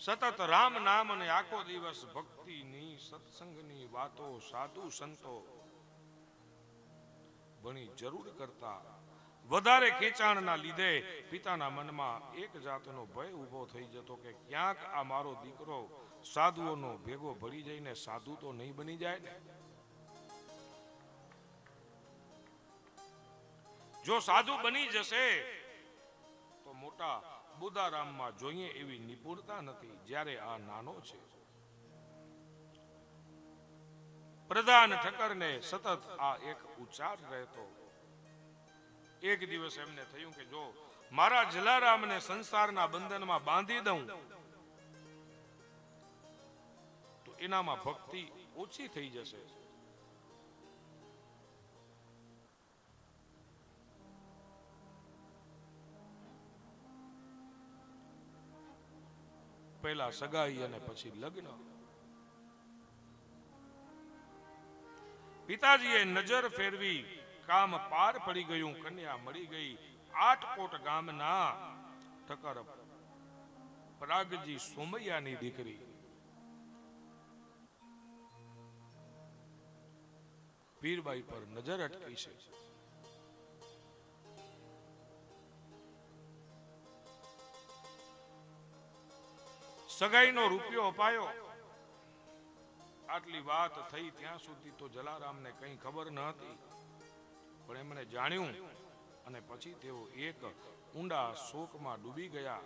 સતત રામ નામ અને આખો દિવસ ભક્તિની સત્સંગની વાતો સાધુ સંતો ભણી જરૂર કરતા વધારે ખેંચાણના લીધે પિતાના મનમાં એક જાતનો ભય ઊભો થઈ જતો કે ક્યાંક આ મારો દીકરો સાધુઓનો ભેગો ભળી જઈને સાધુ તો નહીં બની જાય ને. જો સાધુ બની જશે તો મોટા બુધારામમાં જોઈએ એવી નિપુણતા નથી જ્યારે આ નાનો છે. પ્રધાન ઠક્કરને સતત આ એક ઉચ્ચાર રહેતો. એક દિવસ એમને થયું કે જો મારા જલારામને સંસારના બંધનમાં બાંધી દઉં તો એનામાં ભક્તિ ઓછી થઈ જશે. પહેલા સગાઈ અને પછી લગ્ન. પિતાજીએ નજર ફેરવી, કામ પાર પડી ગયું, કન્યા મળી ગઈ. આટકોટ ગામના ઠક્કર પરાગજી સોમૈયાની દીકરી. પીરબાઈ પર નજર અટકી છે. સગાઈનો રૂપિયો અપાયો. આટલી વાત થઈ ત્યાં સુધી તો જલારામને કંઈ ખબર ન હતી, પણ એમણે જાણ્યું અને પછી તેઓ એક ઊંડા શોકમાં ડૂબી ગયા.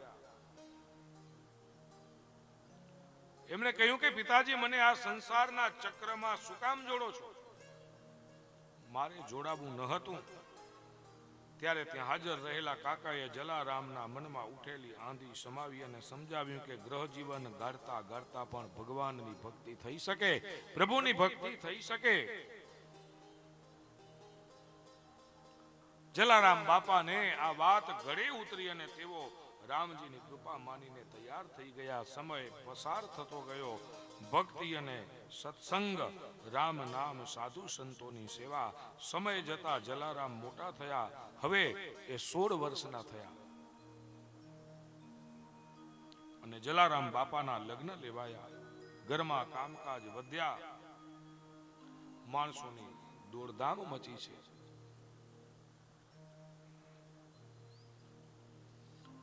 એમણે કહ્યું કે પિતાજી, મને આ સંસારના ચક્રમાં શું કામ જોડો છો? મારે જોડાવું ન હતું. ત્યારે ત્યાં હાજર રહેલા કાકાએ જલારામના મનમાં ઉઠેલી આંધી સમાવી અને સમજાવ્યું કે ગ્રહ જીવન ગાળતા ગાળતા પણ ભગવાનની ભક્તિ થઈ શકે, પ્રભુની ભક્તિ થઈ શકે. જલારામ બાપાને આ વાત ગળે ઉતરી અને તેઓ રામજીની કૃપા માનીને તૈયાર થઈ ગયા. સમય પસાર થતો ગયો. ભક્તિ અને સત્સંગ, રામ નામ, સાધુ સંતોની સેવા. સમય જતા જલારામ મોટા થયા. હવે એ 16 વર્ષના થયા અને જલારામ બાપાના લગ્ન લેવાયા. ઘરમાં કામકાજ વધ્યા. માણસોની દોડધામ મચી છે.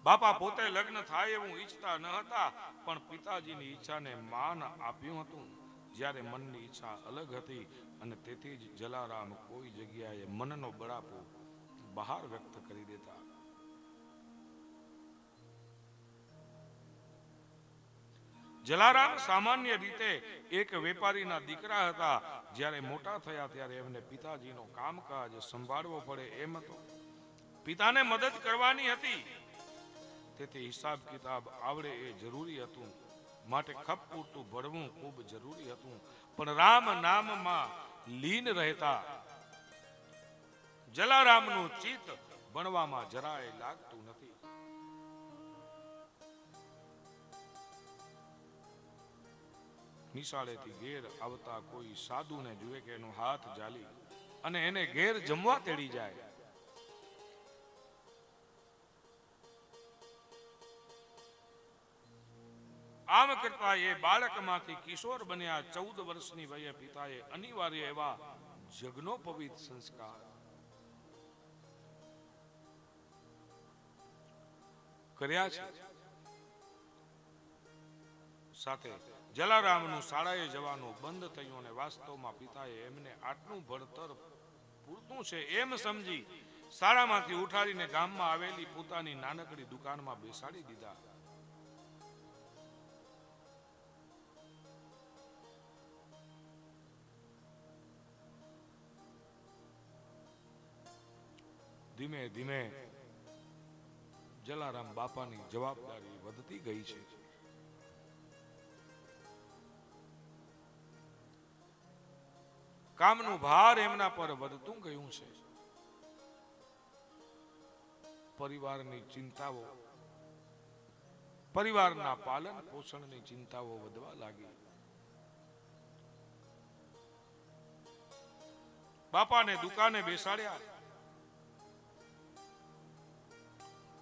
બાપા પોતે લગ્ન થાય એવું ઈચ્છતા ન હતા, પણ પિતાજીની ઈચ્છાને માન આપ્યું હતું. જ્યારે મનની ઈચ્છા અલગ હતી અને તેથી જ જલારામ કોઈ જગ્યાએ મનનો બળાપો બહાર વ્યક્ત કરી દેતા. જલારામ સામાન્ય રીતે એક વેપારીના દીકરા હતા. જ્યારે મોટા થયા ત્યારે એમને પિતાજીનો કામકાજ સંભાળવો પડે એમ હતો. પિતાને મદદ કરવાની હતી, તેથી હિસાબ કિતાબ આવડે એ જરૂરી હતું. માટે ખપ પૂરતું ભણવું ખૂબ જરૂરી હતું. પણ રામ નામમાં લીન રહેતા જલારામનું ચિત્ત ભણવામાં જરાય લાગતું નથી. નિશાળેથી ઘેર આવતા કોઈ સાધુને જુએ કે એનો હાથ જાલી અને એને ઘેર જમવા તેડી જાય. આમ કરતા એ બાળકમાંથી કિશોર બન્યા. 14 વર્ષની વયે પિતાએ અનિવાર્ય એવા જગ્નોપવિત સંસ્કાર કર્યા છે. સાથે જલારામનું શાળાએ જવાનું બંધ થયું અને વાસ્તવમાં પિતાએ એમને આટલું ભણતર પૂરતું છે એમ સમજી શાળામાંથી ઉઠાડીને ગામમાં આવેલી પોતાની નાનકડી દુકાનમાં બેસાડી દીધા. ધીમે ધીમે જલારામ બાપાની જવાબદારી વધતી ગઈ છે. કામનું ભાર એમના પર વધતું ગયું છે. પરિવારની ચિંતાઓ, પરિવારના પાલન પોષણની ચિંતાઓ વધવા લાગી. બાપાને દુકાને બેસાડ્યા.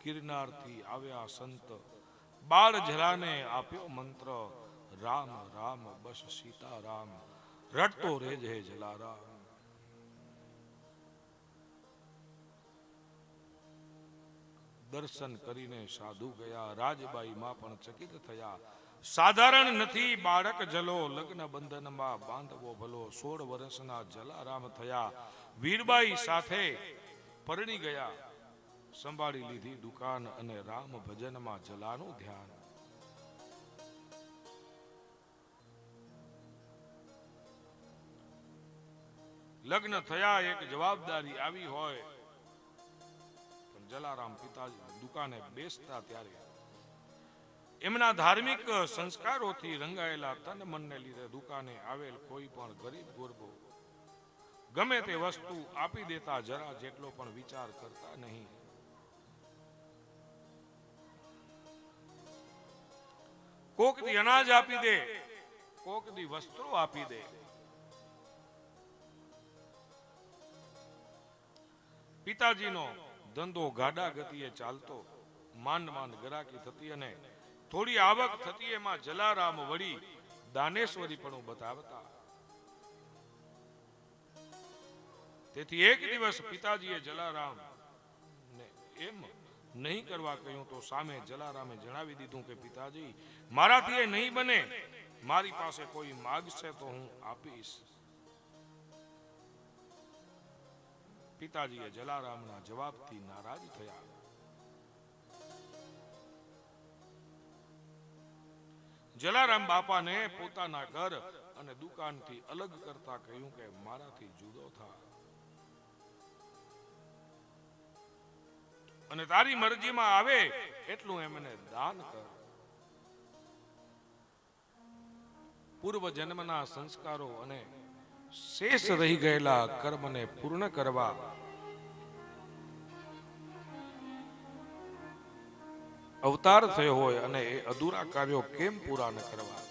ગિરનારથી આવ્યા સંત બાળ જલાને આપ્યો મંત્ર, રામ રામ બસ સીતારામ, રટતો રેજે જલારામ. દર્શન કરીને સાધુ ગયા, રાજબાઈ માં પણ ચકિત થયા. સાધારણ નથી બાળક જલો, લગ્ન બંધનમાં બાંધવો ભલો. 16 વર્ષના જલારામ થયા, વીરબાઈ સાથે પરણી ગયા. સંભાળી લીધી દુકાન અને રામ ભજનમાં જલાનું ધ્યાન. લગ્ન થયા, એક જવાબદારી આવી હોય, પણ જલારામ પિતાજી દુકાને બેસતા ત્યારે એમના ધાર્મિક સંસ્કારોથી રંગાયેલા તન મનને લીધે દુકાને આવેલ કોઈ પણ ગરીબ ગુરબો ગમે તે વસ્તુ આપી દેતા, જરા જેટલો પણ વિચાર કરતા નહીં. કોક દી અનાજ આપી દે, કોક દી વસ્ત્રો આપી દે. પિતાજીનો ધંધો ગાડા ગતિએ ચાલતો, માંડ માંડ ગરાકી થતી અને થોડી આવક થતી. એમાં જલારામ વળી દાનેશ્વરી પણ બતાવતા. તેથી એક દિવસ પિતાજીએ જલારામ ને એમ નહીં કરવા કહ્યું તો સામે જલારામે જણાવી દીધું કે પિતાજી, મારાથી એ નહીં બને, મારી પાસે કોઈ માગશે તો હું આપીશ. પિતાજીએ જલારામના જવાબથી નારાજ થયા. જલારામ બાપાને પોતાના ઘર અને દુકાનથી અલગ કરતા કહ્યું કે મારાથી જુદો થા અને તારી મરજીમાં આવે એટલું એમને દાન કર. પૂર્વ જન્મના સંસ્કારો અને શેષ રહી ગયેલા કર્મને પૂર્ણ કરવા અવતાર થયો હોય અને એ અધૂરા કાર્યો કેમ પૂરા ન કરવા?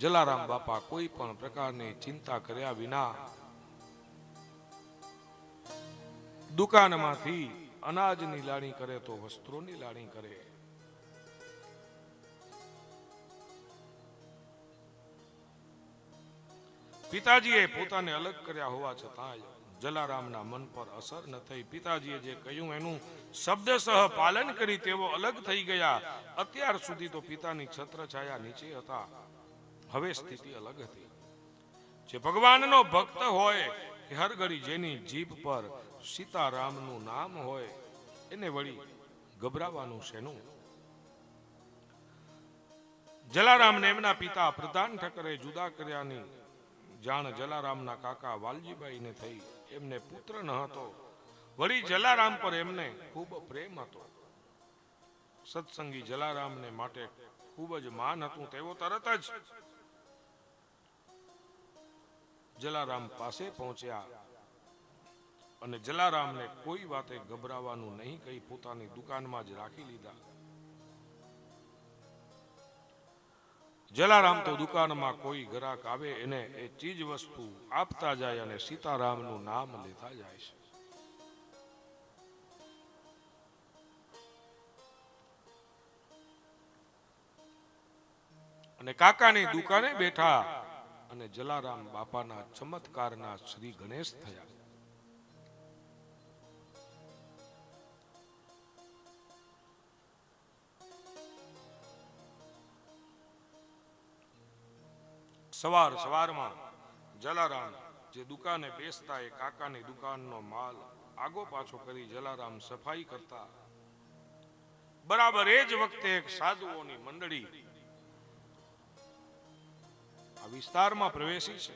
જલારામ બાપા કોઈ પણ પ્રકારની ચિંતા કર્યા વિના દુકાનમાંથી અનાજની લાણી કરે તો વસ્ત્રોની લાણી કરે. પિતાજીએ પોતાને અલગ કર્યા હોવા છતાં જલારામના મન પર અસર ન થઈ. પિતાજીએ જે કહ્યું એનું શબ્દસહ પાલન કરી તેઓ અલગ થઈ ગયા. અત્યાર સુધી તો પિતાની છત્રછાયા નીચે હતા, હવે સ્થિતિ અલગ હતી. જે ભગવાનનો ભક્ત હોય કે હર ઘડી જેની જીભ પર સીતારામનું નામ હોય એને વળી ગભરાવાનું શેનું? જલારામને એમના પિતા પ્રધાન ઠક્કરે જુદા કર્યાની જાણ જલારામના કાકા વાલજીભાઈને થઈ. એમને પુત્ર ન હતો, વળી જલારામ પર એમને ખૂબ પ્રેમ હતો. સત્સંગી જલારામને માટે ખૂબ જ માન હતું. તેઓ તરત જ જલારામ પાસે પહોંચ્યા અને જલારામને કોઈ વાતે ગભરાવાનું નહીં કહી પોતાની દુકાનમાં જ રાખી લીધા. જલારામ તો દુકાનમાં કોઈ ગ્રાહક આવે એને એ ચીજ વસ્તુ આપતા જાય અને સીતારામનું નામ લેતા જાય છે. અને કાકાની દુકાને બેઠા અને જલારામ બાપાના ચમત્કારના શ્રી ગણેશ થયા. સવારમાં જલારામ જે દુકાને બેસતા એ કાકાની દુકાનનો માલ આગો પાછો કરી જલારામ સફાઈ કરતા. બરાબર એ જ વખતે એક સાધુઓની મંડળી આ વિસ્તારમાં પ્રવેશી છે.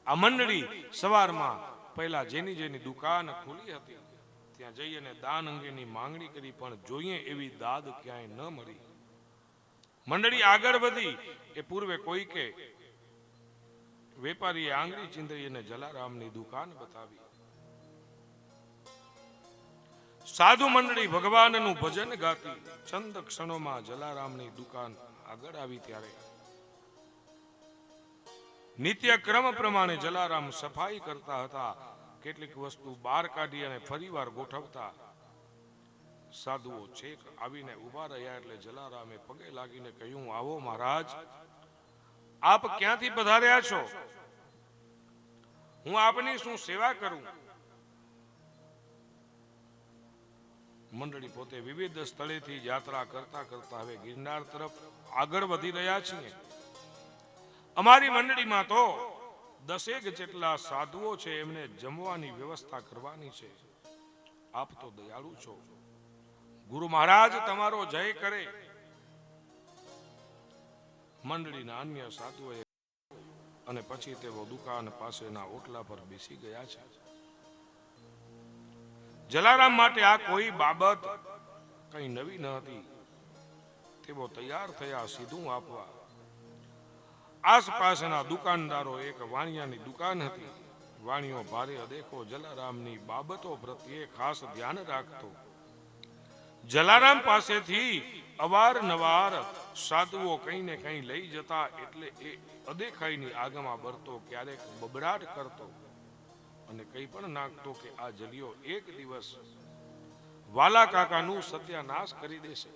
આ મંડળી સવારમાં પહેલા જેની દુકાન ખુલી હતી ત્યાં જઈ અને દાન અંગેની માંગણી કરી, પણ જોઈએ એવી દાદ ક્યાંય ન મળી. મંડળી આગળ વધી એ પૂર્વે કોઈકે વેપારીએ આંગળી ચીંધરી અને જલારામની દુકાન બતાવી. સાધુ મંડળી ભગવાનનું ભજન ગાતી ચંદ ક્ષણોમાં જલારામની દુકાન આગળ આવી. ત્યારે નિત્ય ક્રમ પ્રમાણે જલારામ સફાઈ કરતા હતા. કેટલીક વસ્તુ બહાર કાઢી અને ફરીવાર ગોઠવતા સાધુઓ છેક આવીને ઊભા રહ્યા એટલે જલારામે પગે લાગીને કહ્યું, આવો મહારાજ, આપ ક્યાંથી પધાર્યા છો? હું આપની શું સેવા કરું? મંડળી પોતે વિવિધ સ્થળેથી યાત્રા કરતા કરતા હવે ગિરનાર તરફ આગળ વધી રહ્યા છીએ. અમારી મંડળીમાં તો 10 જેટલા સાધુઓ છે, એમને જમવાની વ્યવસ્થા કરવાની છે. આપ તો દયાળુ છો, ગુરુ મહારાજ તમારો જય કરે. મંડળીના અન્ય સાધુઓએ અને પછી તેઓ દુકાન પાસેના ઓટલા પર બેસી ગયા છે. જલારામ માટે આ કોઈ બાબત કઈ નવી ન હતી. તેઓ તૈયાર થયા સીધું આપવા. આસપાસના દુકાનદારો, એક વાણિયાની દુકાન હતી. વાણિયો ભારે અદેખો જલારામની બાબતો પ્રત્યે ખાસ ધ્યાન રાખતો. જલારામ પાસેથી અવારનવાર સાધુઓ કઈ ને કઈ લઈ જતા એટલે એ અદેખાઈની આગમાં બરતો, ક્યારેક બબડાટ કરતો અને કઈ પણ નાખતો કે આ જલિયો એક દિવસ વાલા કાકાનું સત્યાનાશ કરી દેશે.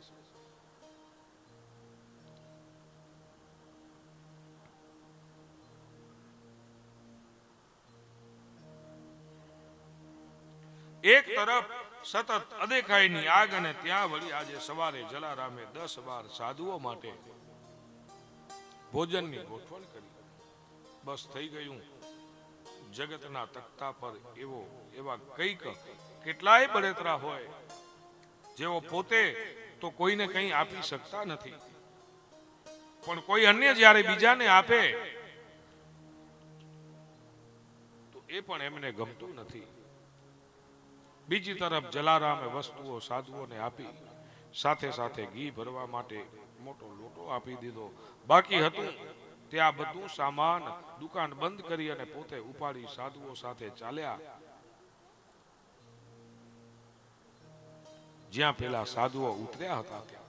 એક તરફ સતત અદેખાઈની આગ અને ત્યાં વળી આજે સવારે જલારામે 10-12 સાધુઓ માટે ભોજનની ગોઠવણ કરી. બસ થઈ ગયું. જગતના તખ્તા પર એવા કઈક કેટલાય બળેતરા હોય જેઓ પોતે તો કોઈને કંઈ આપી શકતા નથી, પણ કોઈ અન્ય જ્યારે બીજાને આપે તો એ પણ એમને ગમતું નથી. બીજી તરફ જલારામે વસ્તુઓ સાધુઓને આપી, સાથે સાથે ઘી ભરવા માટે મોટો લોટો આપી દીધો. બાકી હતું તે આ બધું સામાન દુકાન બંધ કરી અને પોતે ઉપાડી સાધુઓ સાથે ચાલ્યા જ્યાં પેલા સાધુઓ ઉતર્યા હતા ત્યાં.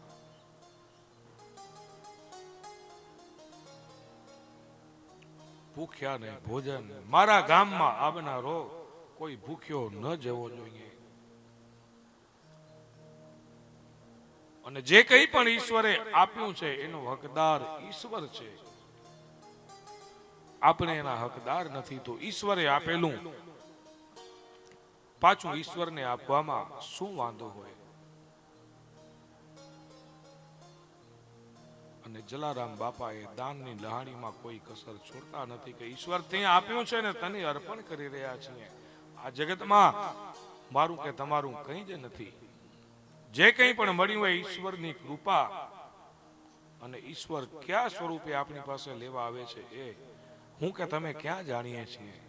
ભૂખ્યા ને ભોજન, મારા ગામમાં આવનારો કોઈ ભૂખ્યો ન જવો જોઈએ. અને જે કંઈ પણ ઈશ્વરે આપ્યું છે એનો હકદાર ઈશ્વર છે. આપણે એના હકદાર નથી, તો ઈશ્વરે આપેલું પાછું ઈશ્વરને આપવામાં શું વાંધો હોય? અને જલારામ બાપાએ દાનની લહાણીમાં કોઈ કસર છોડતા નથી કે ઈશ્વર તે આપ્યું છે ને તને અર્પણ કરી રહ્યા છીએ. આ જગતમાં મારું કે તમારું કંઈ જ નથી. જે કંઈ પણ મળ્યું હોય ઈશ્વરની કૃપા, અને ઈશ્વર કયા સ્વરૂપે આપણી પાસે લેવા આવે છે એ હું કે તમે ક્યાં જાણીએ છીએ.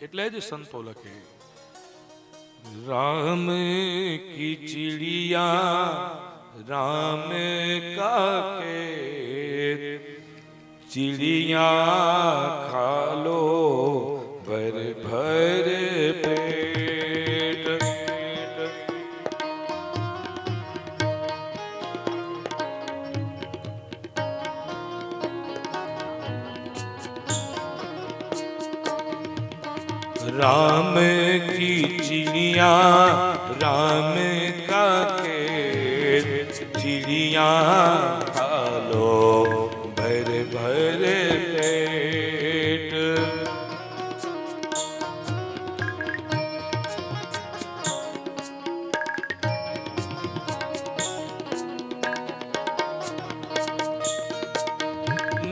એટલે જ સંતો લખે, રામ કી ચિડિયા राम का खेत, चिड़िया खा लो भर भर पेट। राम की चिड़िया राम का खेत, चिड़िया खा लो भर भर पेट।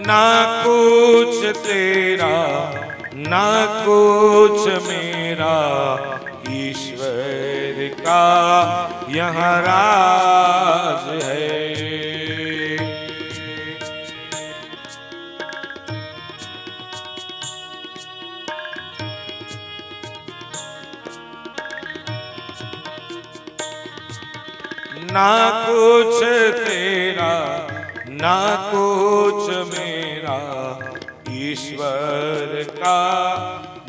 ना कुछ तेरा ना कुछ मेरा, ईश्वर का यहाँ राज है। ना कुछ तेरा ना कुछ मेरा, ईश्वर का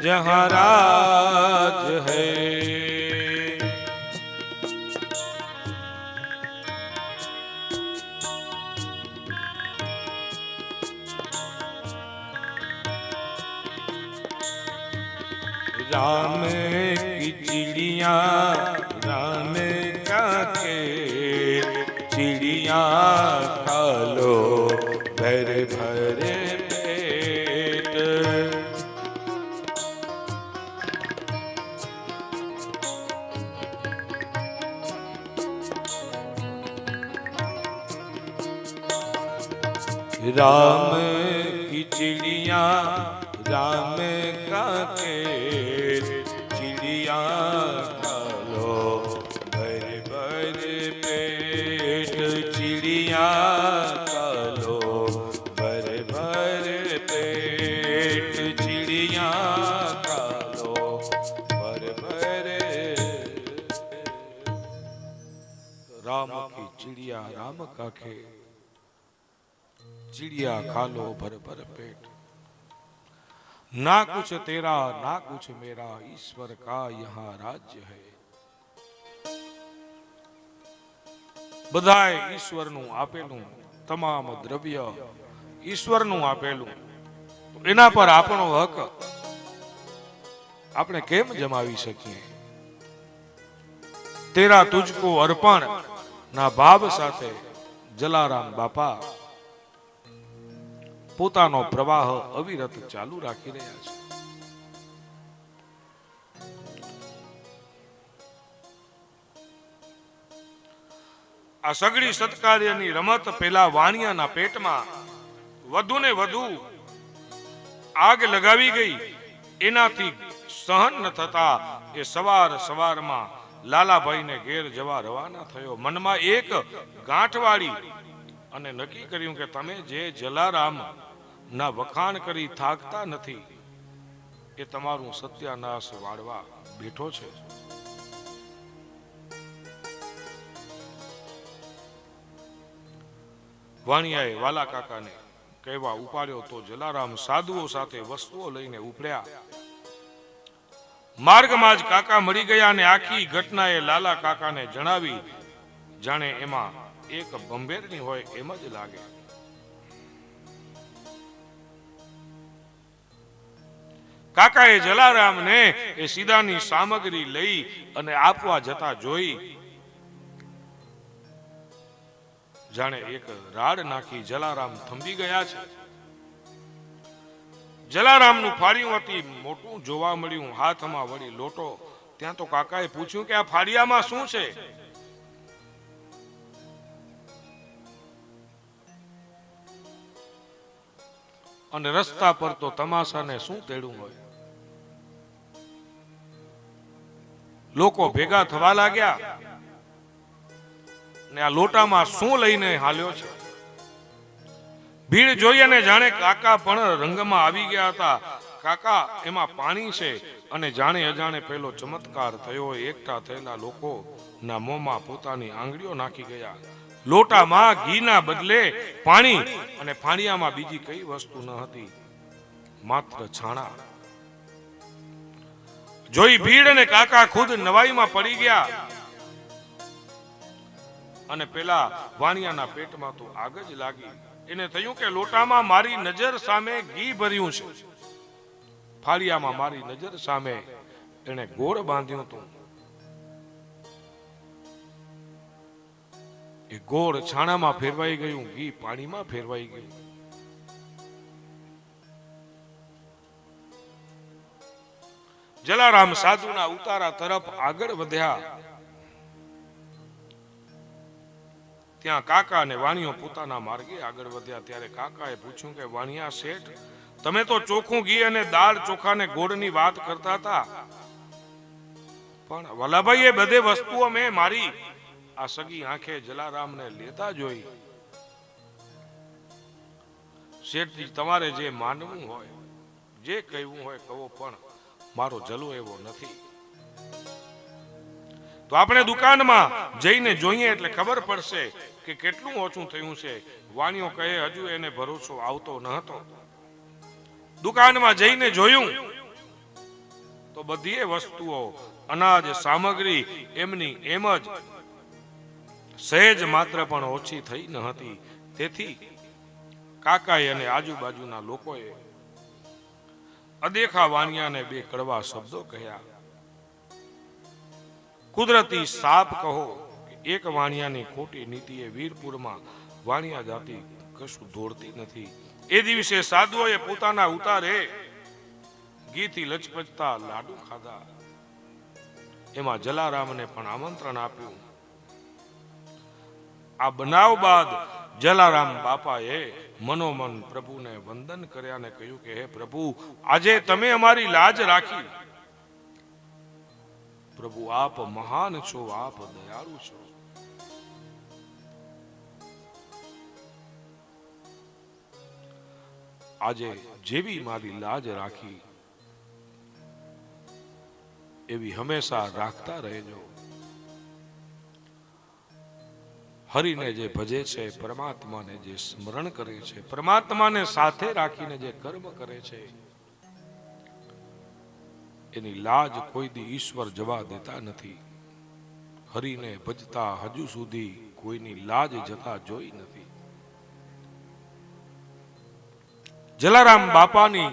जहाँ राज है। राम की चिड़िया राम का खेल, चिड़िया खा लो भर भर पेट। राम की चिड़िया राम का खेल, चिड़िया खा लो भर भर पेट, चिड़िया खा लो भर भर पेट, चिड़िया खा लो भर भर। राम की चिड़िया राम का खेल, चिड़िया खा लो भर भर पेट। ना कुछ तेरा ना कुछ मेरा, ईश्वर का यहाँ राज्य है। બધાય ઈશ્વરનું આપેલું તમામ દ્રવ્ય ઈશ્વરનું આપેલું, એના પર આપણો હક આપણે કેમ જમાવી શકીએ? તેરા તુજકો અર્પણ ના ભાવ સાથે જલારામ બાપા પોતાનો પ્રવાહ અવિરત ચાલુ રાખી રહ્યા છે. આ સગડી સત્કાર્યની રમત પેલા વાણિયાના પેટમાં વધુ ને વધુ આગ લગાવી ગઈ. એનાથી સહન ન થતા એ સવારમાં લાલાભાઈને ઘેર જવા રવાના થયો. મનમાં એક ગાંઠ વાળી અને નક્કી કર્યું કે તમે જે જલારામ ના વખાણ કરી થાકતા નથી, એ તમારું સત્યાનાશ વાળવા બેઠો છે. વાણિયાએ વાલા કાકાને કહેવા ઉપાડ્યો તો જલારામ સાધુઓ સાથે વસ્તુઓ લઈને ઉપડ્યા. માર્ગમાં જ કાકા મરી ગયા અને આખી ઘટનાએ લાલા કાકાને જણાવી. જાણે એમાં એક બંભેરની હોય એમ જ લાગે. કાકાએ જલારામને એ સીધાની સામગ્રી લઈ અને આપવા જતા જોઈ જાણે એક રાડ નાખી જલારામ થંભી ગયા છે. જલારામનું ફાળિયું અતિ મોટું જોવા મળ્યું, હાથમાં વળી લોટો. ત્યાં તો કાકાએ પૂછ્યું કે આ ફાળિયામાં શું છે? અને રસ્તા પર તો તમાશાને શું તેડું હોય. લોકો ભેગા થવા લાગ્યા ને આ લોટામાં શું લઈને હાલ્યો છે? ભીડ જોઈ અને જાણે કાકા પણ રંગમાં આવી ગયા હતા. કાકા એમાં પાણી છે અને જાણે અજાણે પેલો ચમત્કાર થયો. એકઠા થયેલા લોકો ના મોંમાં પોતાની આંગળીઓ નાખી ગયા. લોટામાં ઘીના બદલે પાણી અને ફાળિયામાં બીજી કઈ વસ્તુ ન હતી, માત્ર છાણા. જોઈ ભીડ અને કાકા ખુદ નવાઈમાં પડી ગયા. અને પેલા વાણિયાના પેટમાં તો આગ જ લાગી. એને થયું કે લોટામાં મારી નજર સામે ઘી ભર્યું છે, ફાળિયામાં મારી નજર સામે એને ગોળ બાંધ્યું હતું. એ ગોળ છાણામાં ફેરવાઈ ગયું, ઘી પાણીમાં ફેરવાઈ ગયું. જલારામ સાધુના ઉતારા તરફ આગળ વધ્યા. ત્યાં કાકા અને વાણિયો પોતાના માર્ગે આગળ વધ્યા. ત્યારે કાકાએ પૂછ્યું કે વાણિયા શેઠ, તમે તો ચોખ્ખું ઘી અને દાળ ચોખાને ગોળની વાત કરતા હતા, પણ વલ્લભભાઈ એ બધે વસ્તુઓ મેં મારી આ સગી આંખે જલારામને લેતા જોઈ. શેઠજી, તમારે જે માનવું હોય, જે કહેવું હોય કહો, પણ મારો જલો એવો નથી. તો આપણે દુકાનમાં જઈને જોઈએ એટલે ખબર પડશે કે કેટલું ઓછું થયું છે. વાણિયો કહે હજુ એને ભરોસો આવતો ન હતો. દુકાનમાં જઈને જોયું તો બધી વસ્તુઓ, અનાજ સામગ્રી એમની એમ જ સહેજ માત્ર પણ ઓછી થઈ ન હતી. તેથી કાકાએ અને આજુબાજુના લોકોએ અદેખા વાણિયાને બે કડવા શબ્દો કહ્યા. કુદરતી સાપ કહો કે એક વાણિયાની ખોટી નીતિએ વીરપુરમાં વાણિયા જાતિ કશું દોડતી નથી. એ દિવસે સાધુઓએ પોતાના ઉતારે ઘીથી લચપચતા લાડુ ખાધા. એમાં જલારામને પણ આમંત્રણ આપ્યું. આ બનાવ બાદ જલારામ બાપાએ મનોમન પ્રભુને વંદન કર્યા અને કહ્યું કે હે પ્રભુ, આજે તમે અમારી લાજ રાખી. પ્રભુ આપ મહાન છો, આપ દયાળુ છો. આજે જેવી મારી લાજ રાખી એવી હંમેશા રાખતા રહેજો. હરિને જે ભજે છે, પરમાત્માને જે સ્મરણ કરે છે, પરમાત્માને સાથે રાખીને જે કર્મ કરે છે, એની લાજ કોઈ દી ઈશ્વર જવા દેતા નથી. હરિને ભજતા હજુ સુધી કોઈની લાજ જતા જોઈ નથી. જલારામ બાપાની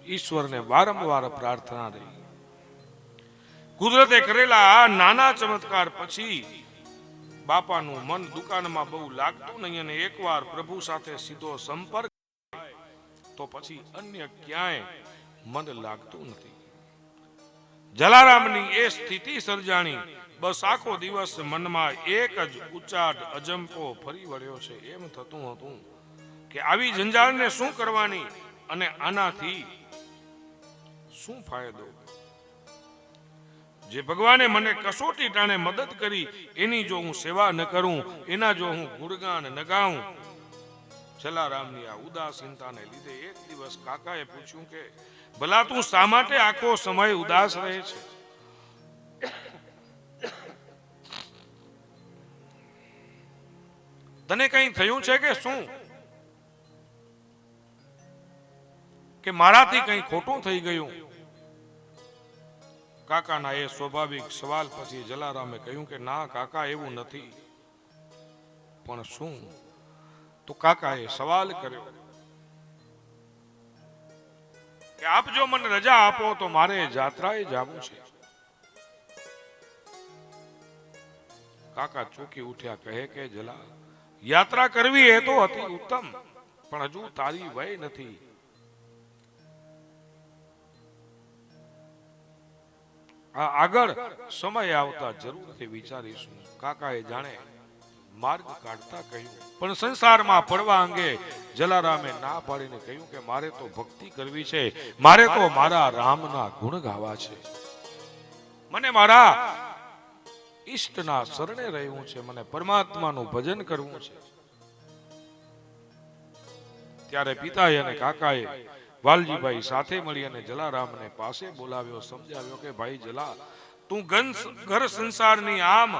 ઈશ્વરને વારંવાર પ્રાર્થના રહી. કુદરતે કરેલા આ નાના ચમત્કાર પછી બાપાનું મન દુકાનમાં બહુ લાગતું નહીં અને એકવાર પ્રભુ સાથે સીધો સંપર્ક તો પછી અન્ય ક્યાંય મન લાગતું નથી. જલારામની એ સ્થિતિ સર્જાણી. બસ આખો દિવસ મનમાં એક જ ઉચાટ અજંપો ફરી વળ્યો છે. એમ થતું હતું કે આવી જંજાળને શું કરવાની અને આનાથી શું ફાયદો? જે ભગવાને મને કસોટી ટાણે મદદ કરી એની જો હું સેવા ન કરું, એના જો હું ગુણગાન ન ગાઉં. જલારામની આ ઉદાસીનતાને લીધે એક દિવસ કાકાએ પૂછ્યું કે ભલા તું શા માટે આખો સમય ઉદાસ રહે છે? તને કઈ થયું છે કે શું? કે મારાથી કઈ ખોટું થઈ ગયું? કાકાના એ સ્વાભાવિક સવાલ પછી જલારામે કહ્યું કે ના કાકા, એવું નથી. પણ શું? તો કાકાએ સવાલ કર્યો કે આપ જો મને રજા આપો તો મારે જાત્રાએ જવું છે. કાકા ચોકી ઉઠ્યા, કહે કે જલા, યાત્રા કરવી એ તો અતિ ઉત્તમ, પણ હજુ તારી વય નથી. આગળ સમય આવતા જરૂરથી વિચારીશું. કાકાએ જાણે માર્ગ કાઢતા કહ્યું. પણ સંસારમાં પડવા અંગે જલારામે ના પાડીને કહ્યું કે મારે તો ભક્તિ કરવી છે, મારે તો મારા રામના ગુણ ગાવા છે, મને મારા ઈષ્ટના શરણે રહેવું છે, મને પરમાત્માનું ભજન કરવું છે. ત્યારે પિતાએ અને કાકાએ વાલજીભાઈ સાથે મળી અને જલારામને પાસે બોલાવ્યો, સમજાવ્યો કે ભાઈ જલા, તું ઘર સંસારની આમ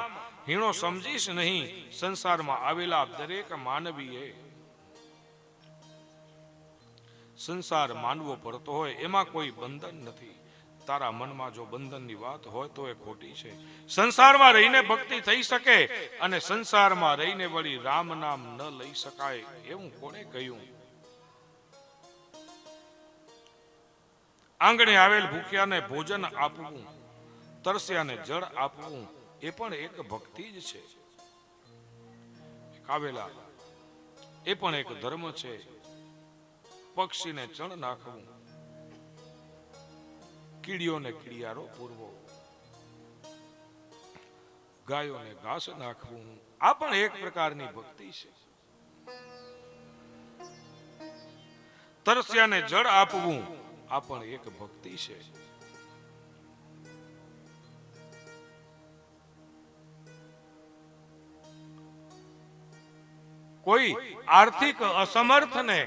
હીણો સમજીશ નહીં. સંસારમાં આવેલા દરેક માનવીએ સંસાર માનવો પડતો હોય, એમાં કોઈ બંધન નથી. તારા મનમાં જો બંધનની વાત હોય તો એ ખોટી છે. સંસારમાં રહીને ભક્તિ થઈ શકે અને સંસારમાં રહીને વળી રામ નામ ન લઈ શકાય, એવું કોણે કહ્યું? આંગણે આવેલ ભૂખ્યાને ભોજન આપવું, તરસ્યાને જળ આપવું, એ પણ એક ભક્તિ જ છે. આવેલા એ પણ એક ધર્મ છે. પક્ષીને ચણ નાખવું, કીડીઓને કીડિયારો પૂરવો, ગાયોને ઘાસ નાખવું, આ પણ એક પ્રકારની ભક્તિ છે. તરસ્યાને જળ આપવું, આ પણ એક ભક્તિ છે. કોઈ આર્થિક અસમર્થને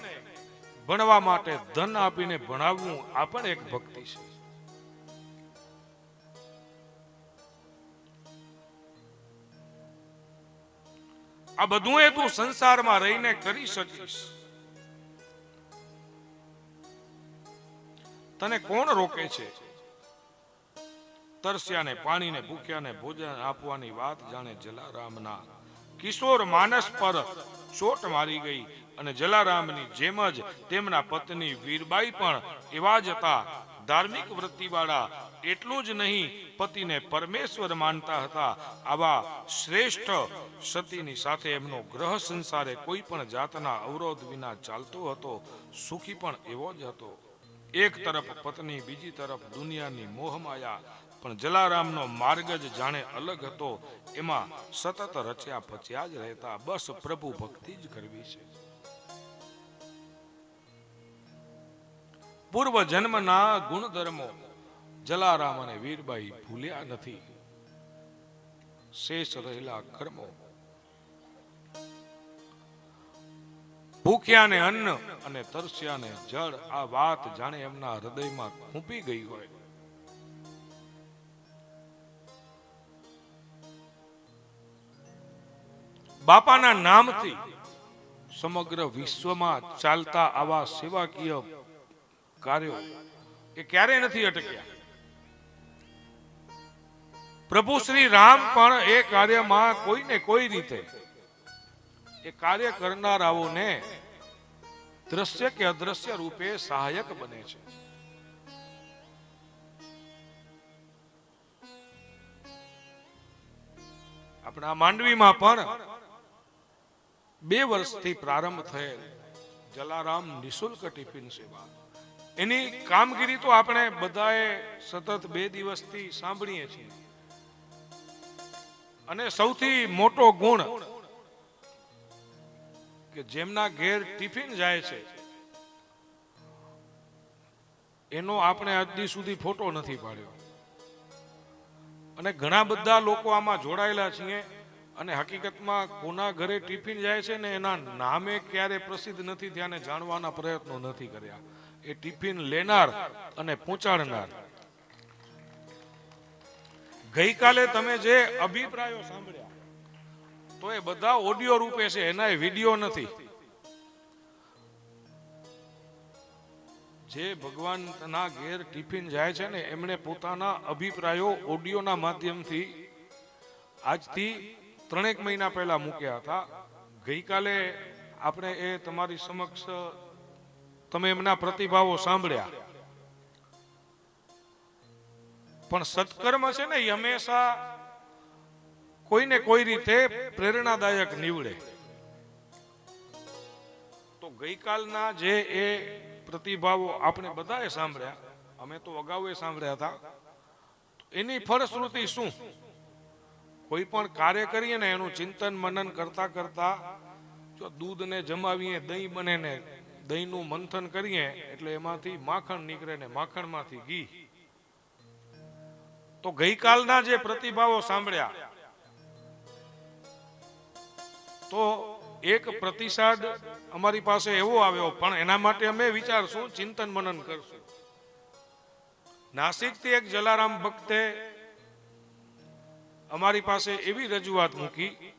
ભણવા માટે ધન આપીને ભણાવવું, આ પણ એક ભક્તિ છે. આ બધું એ તું સંસારમાં રહીને કરી શકીશ. તને કોણ રોકે છે? તરસ્યાને પાણીને ભૂખ્યાને ભોજન આપવાની વાત જાણે જલારામના કિશોર માનસ પર ચોટ મારી ગઈ. અને જલારામની જેમ જ તેમના પત્ની વીરબાઈ પણ એવા જ હતા, ધાર્મિક વૃત્તિવાળા. એટલું જ નહીં, પતિને પરમેશ્વર માનતા હતા. આવા શ્રેષ્ઠ સતીની સાથે એમનો ગ્રહ સંસારે કોઈ પણ જાતના અવરોધ વિના ચાલતો હતો. સુખી પણ એવો જ હતો. એક તરફ પત્ની, બીજી તરફ દુનિયાની મોહમાયા. પણ જલારામનો માર્ગ જ જાણે અલગ હતો. એમાં સતત રચ્યા પચ્યા જ રહેતા. બસ પ્રભુ ભક્તિ જ કરવી છે. પૂર્વ જન્મના ગુણધર્મો જલારામ અને વીરબાઈ ભૂલ્યા નથી. શેષ રહેલા કર્મો, ભૂખ્યાને અન્ન અને તરસ્યાને જળ. આ વાત જાણે એમના હૃદયમાં ખૂંપી ગઈ હોય. બાપાના નામથી સમગ્ર વિશ્વમાં ચાલતા આવા સેવાકીય કાર્યો એ ક્યારે નથી અટક્યા. પ્રભુ શ્રી રામ પણ એ કાર્યમાં કોઈને કોઈ રીતે એ કાર્ય કરનારાઓને દ્રશ્ય કે અદ્રશ્ય રૂપે સહાયક બને છે. આપણા માંડવીમાં પણ 2 વર્ષથી પ્રારંભ થયેલ જલારામ નિશુલ્ક ટિફિન સેવા, એની કામગીરી તો આપણે બધાએ સતત 2 દિવસથી સાંભળીએ છીએ. અને સૌથી મોટો ગુણ કે જેમના ઘેર ટિફિન જાય છે એનો આપણે આજ દી સુધી ફોટો નથી પાડ્યો. અને ઘણા બધા લોકો આમાં જોડાયેલા છીએ. અને હકીકતમાં કોના ઘરે ટિફિન જાય છે ને એના નામે ક્યારે પ્રસિદ્ધ નથી થયા ને જાણવાના પ્રયત્નો નથી કર્યા. એ ટિફિન લેનાર અને પહોંચાડનાર. ગઈકાલે તમે જે અભિપ્રાયો સાંભળ્યા તો એ બધા ઓડિયો રૂપે છે, એના વિડીયો નથી. જે ભગવાનના ઘેર ટિફિન જાય છે ને એમણે પોતાના અભિપ્રાયો ઓડિયોના માધ્યમથી આજથી 3 મહિના પહેલા મૂક્યા હતા. ગઈકાલે આપણે એ તમારી સમક્ષ તમે એમના પ્રતિભાવો સાંભળ્યા. પણ સત્કર્મ છે ને એ હંમેશા કોઈને કોઈ રીતે પ્રેરણાદાયક નીવડે. તો ગઈકાલના જે એ પ્રતિભાવો આપણે બધાએ સાંભળ્યા, અમે તો અગાઉ સાંભળ્યા હતા. એની ફળશ્રુતિ શું? કોઈ પણ કાર્ય કરીએ ને એનું ચિંતન મનન કરતા કરતા જો દૂધને જમાવીએ, દહીં બને ને દહીંનું મંથન કરીએ એટલે એમાંથી માખણ નીકળે ને માખણમાંથી ઘી. તો ગઈકાલના જે પ્રતિભાવો સાંભળ્યા તો એક પ્રતિસાદ અમારી પાસે એવો આવ્યો, પણ એના માટે અમે વિચારશું, ચિંતન મનન કરશું. નાસિકથી એક જલારામ ભક્તે અમારી પાસે એવી રજૂઆત મૂકી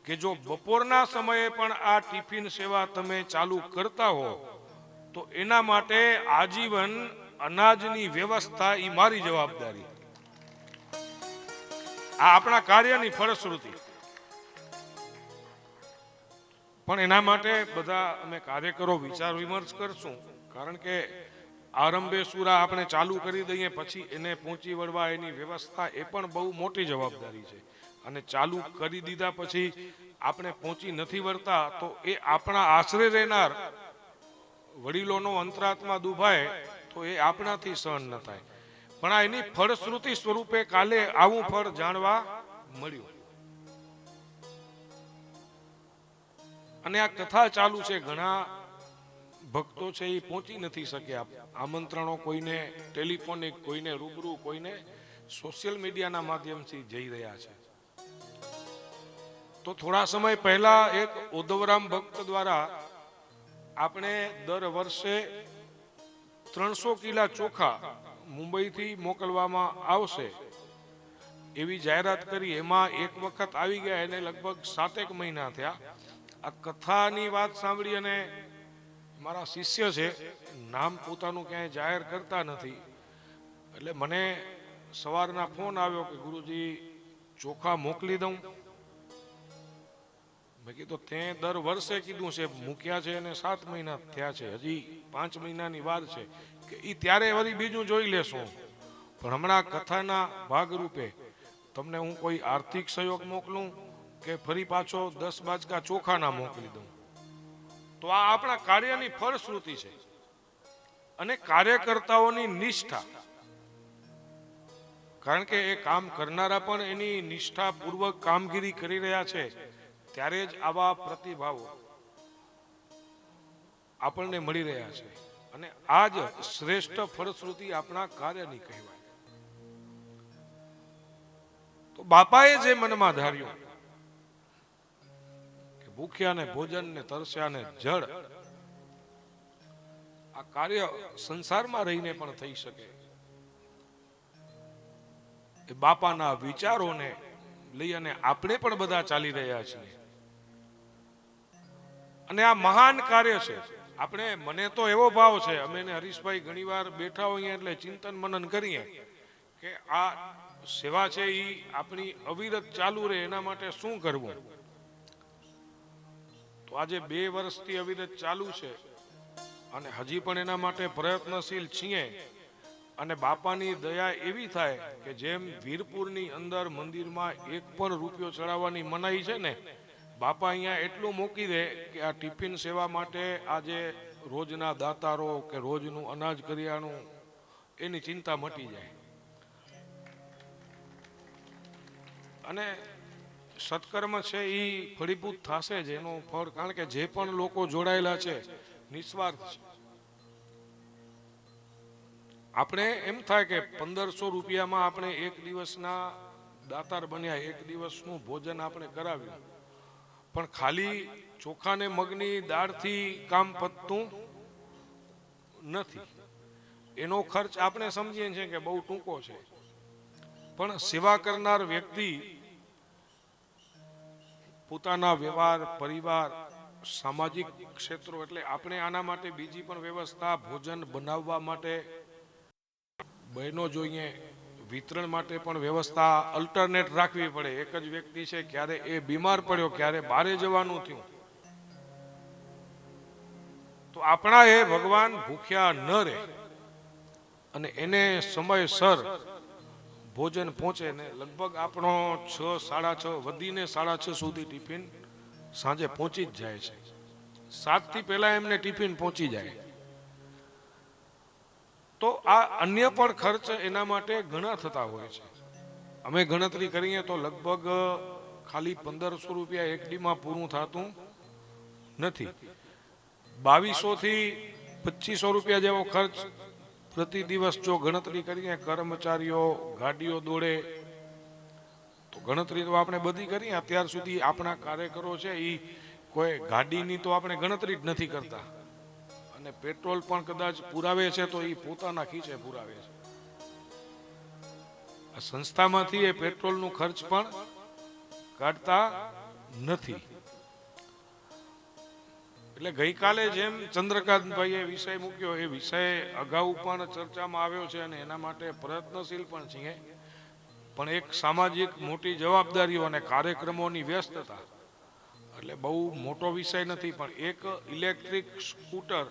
કે જો બપોરના સમયે પણ આ ટિફિન સેવા તમે ચાલુ કરતા હો તો એના માટે આજીવન અનાજની વ્યવસ્થા એ મારી જવાબદારી. આ આપણા કાર્યની ફળશ્રુતિ. પણ એના માટે બધા અમે કાર્યકરો વિચાર વિમર્શ કરશું. કારણ કે આરંભે સુરા આપણે ચાલુ કરી દઈએ પછી એને પહોંચી વળવા એની વ્યવસ્થા એ પણ બહુ મોટી જવાબદારી છે. અને ચાલુ કરી દીધા પછી આપણે પહોંચી નથી વળતા તો એ આપણા આશરે રહેનાર વડીલોનો અંતરાત્મા દુભાય તો એ આપણાથી સહન ન થાય. પણ આ એની ફળશ્રુતિ સ્વરૂપે કાલે આવું ફળ જાણવા મળ્યું. અને આ કથા ચાલુ છે, ઘણા ભક્તો છે એ પહોંચી નથી શક્યા. આમંત્રણો કોઈને ટેલિફોનિક, કોઈને રૂબરૂ, કોઈને સોશિયલ મીડિયાના માધ્યમથી જઈ રહ્યા છે. તો થોડા સમય પહેલા એક ઉદ્ધવરામ ભક્ત દ્વારા આપણે દર વર્ષે 300 કિલા ચોખા મુંબઈથી મોકલવામાં આવશે એવી જાહેરાત કરી. એમાં એક વખત આવી ગયા, એને લગભગ 7 મહિના થયા. આ કથાની વાત સાંભળી અને મારા શિષ્ય છે, નામ પોતાનું ક્યાંય જાહેર કરતા નથી, એટલે મને સવારના ફોન આવ્યો કે ગુરુજી ચોખા મોકલી દઉં. મેં કીધું તે દર વર્ષે કીધું છે, મૂક્યા છે અને 7 મહિના થયા છે, હજી 5 મહિનાની વાર છે કે ઈ ત્યારે વળી બીજું જોઈ લેશું. પણ હમણાં કથાના ભાગરૂપે તમને હું કોઈ આર્થિક સહયોગ મોકલું કે ફરી પાછો 10 બાજકા ચોખાના મોકલી દઉં, તો આ આપણા કાર્યની ફળશ્રુતિ છે અને કાર્યકર્તાઓની નિષ્ઠા. કારણ કે એ કામ કરનારા પણ એની નિષ્ઠાપૂર્વક કામગીરી કરી રહ્યા છે, ત્યારે જ આવા પ્રતિભાવો આપણને મળી રહ્યા છે. અને આ જ શ્રેષ્ઠ ફળશ્રુતિ આપણા કાર્યની કહેવાય. તો બાપાએ જે મનમાં ધાર્યું કે ભૂખ્યાને ભોજન ને તરસ્યાને જળ, આ કાર્ય સંસારમાં રહીને પણ થઈ શકે, એ બાપાના વિચારોને લઈ અને આપણે પણ બધા ચાલી રહ્યા છીએ. અને આ મહાન કાર્ય છે. આપણે, મને તો એવો ભાવ છે, અમે ને હરીશભાઈ ઘણીવાર બેઠા હોઈએ એટલે ચિંતન મનન કરીએ કે આ સેવા છે એ આપણી અવિરત ચાલુ રહે એના માટે શું કરવું. તો આજે 2 વર્ષથી અવિરત ચાલુ છે અને હજી પણ એના માટે પ્રયત્નશીલ છીએ. અને બાપાની દયા એવી થાય કે જેમ વીરપુરની અંદર મંદિરમાં 1 પણ રૂપિયો ચડાવવાની મનાઈ છે ને, બાપા અહીંયા એટલું મૂકી દે કે આ ટિફિન સેવા માટે આજે રોજના દાતારો કે રોજનું અનાજ કરિયાણું એની ચિંતા મટી જાય. અને સત્કર્મ છે એ ફળીભૂત થશે જ એનું ફળ. કારણ કે જે પણ લોકો જોડાયેલા છે નિસ્વાર્થ છે. આપણે એમ થાય કે 1500 રૂપિયામાં આપણે 1 દિવસના દાતાર બન્યા, 1 દિવસનું ભોજન આપણે કરાવ્યું, પણ ખાલી ચોખા ને મગની દાળથી કામ પતતું નથી. એનો ખર્ચ આપણે સમજીએ છીએ કે બહુ ટૂંકો છે, પણ સેવા કરનાર વ્યક્તિ પોતાના વ્યવહાર, પરિવાર, સામાજિક ક્ષેત્રો, એટલે આપણે આના માટે બીજી પણ વ્યવસ્થા, ભોજન બનાવવા માટે બહેનો જોઈએ, વિતરણ માટે પણ વ્યવસ્થા અલ્ટરનેટ રાખવી પડે. એક જ વ્યક્તિ છે, ક્યારે એ બીમાર પડ્યો, ક્યારે બહારે જવાનું થયું, તો આપણા એ ભગવાન ભૂખ્યા ન રહે અને એને સમયસર ભોજન પહોંચે. ને લગભગ આપણો 6, 6:30 વધીને 6:30 સુધી ટિફિન સાંજે પહોંચી જ જાય છે. 7 થી પહેલા એમને ટિફિન પહોંચી જાય. તો આ અન્ય પણ ખર્ચ એના માટે ઘણા થતા હોય છે. અમે ગણતરી કરીએ તો લગભગ ખાલી 1500 રૂપિયા એકડીમાં પૂરું થતું નથી. 2200 થી 2500 રૂપિયા જેવો ખર્ચ પ્રતિ દિવસ જો ગણતરી કરીએ. કર્મચારીઓ, ગાડીઓ દોડે, તો ગણતરી તો આપણે બધી કરીએ. અત્યાર સુધી આપણા કાર્યકરો છે એ કોઈ ગાડીની તો આપણે ગણતરી જ નથી કરતા. અને પેટ્રોલ પણ કદાચ પુરાવે છે તો એ પોતાના ખીચે પુરાવે છે. આ સંસ્થામાંથી એ પેટ્રોલનું ખર્ચ પણ કાઢતા નથી. એટલે ગઈકાલે જેમ ચંદ્રકાંતભાઈએ વિષય મૂક્યો, એ વિષય અગાઉ પણ ચર્ચામાં આવ્યો છે અને એના માટે પ્રયત્નશીલ પણ છીએ. પણ એક સામાજિક મોટી જવાબદારીઓ અને કાર્યક્રમોની વ્યસ્તતા, એટલે બહુ મોટો વિષય નથી, પણ એક ઇલેક્ટ્રિક સ્કૂટર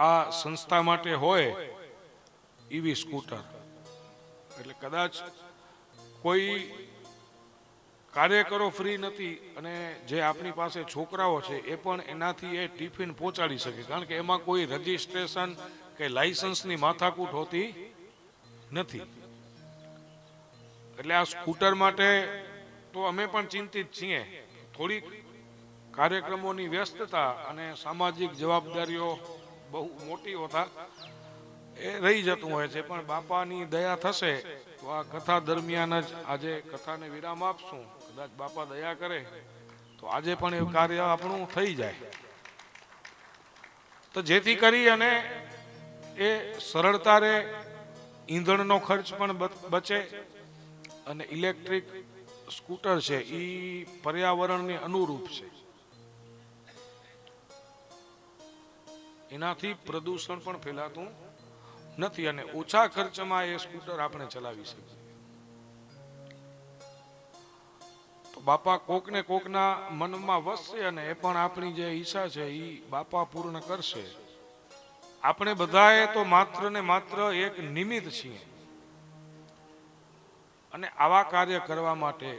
આ સંસ્થા માટે હોય, ઈવી સ્કૂટર. એટલે કદાચ કોઈ કાર્યકરો ફ્રી નથી અને જે આપણી પાસે છોકરાઓ છે એ પણ એનાથી એ ટિફિન પહોંચાડી શકે. કારણ કે એમાં કોઈ રજીસ્ટ્રેશન કે લાયસન્સની માથાકૂટ હોતી નથી. એટલે આ સ્કૂટર માટે તો અમે પણ ચિંતિત છીએ. થોડીક કાર્યક્રમોની વ્યસ્તતા અને સામાજિક જવાબદારીઓ બહુ મોટી હોતા એ રહી જતું હોય છે. પણ બાપાની દયા થશે તો આ કથા દરમિયાન જ આજે કથાને વિરામ આપશું. કદાચ બાપા દયા કરે તો આજે પણ એ કાર્ય આપણું થઈ જાય, તો જેથી કરી અને એ સરળતા રહે, ઈંધણનો ખર્ચ પણ બચે અને ઇલેક્ટ્રિક સ્કૂટર છે એ પર્યાવરણને અનુરૂપ છે. એનાથી પ્રદૂષણ પણ ફેલાતું નથી અને ઓછા ખર્ચમાં એ સ્કૂટર આપણે ચલાવી શકીએ. તો બાપા કોકને કોકના મનમાં વસશે અને એ પણ આપણી જે ઈચ્છા છે એ બાપા પૂર્ણ કરશે. આપણે બધાએ તો માત્ર ને માત્ર એક નિમિત્ત છીએ અને આવા કાર્ય કરવા માટે,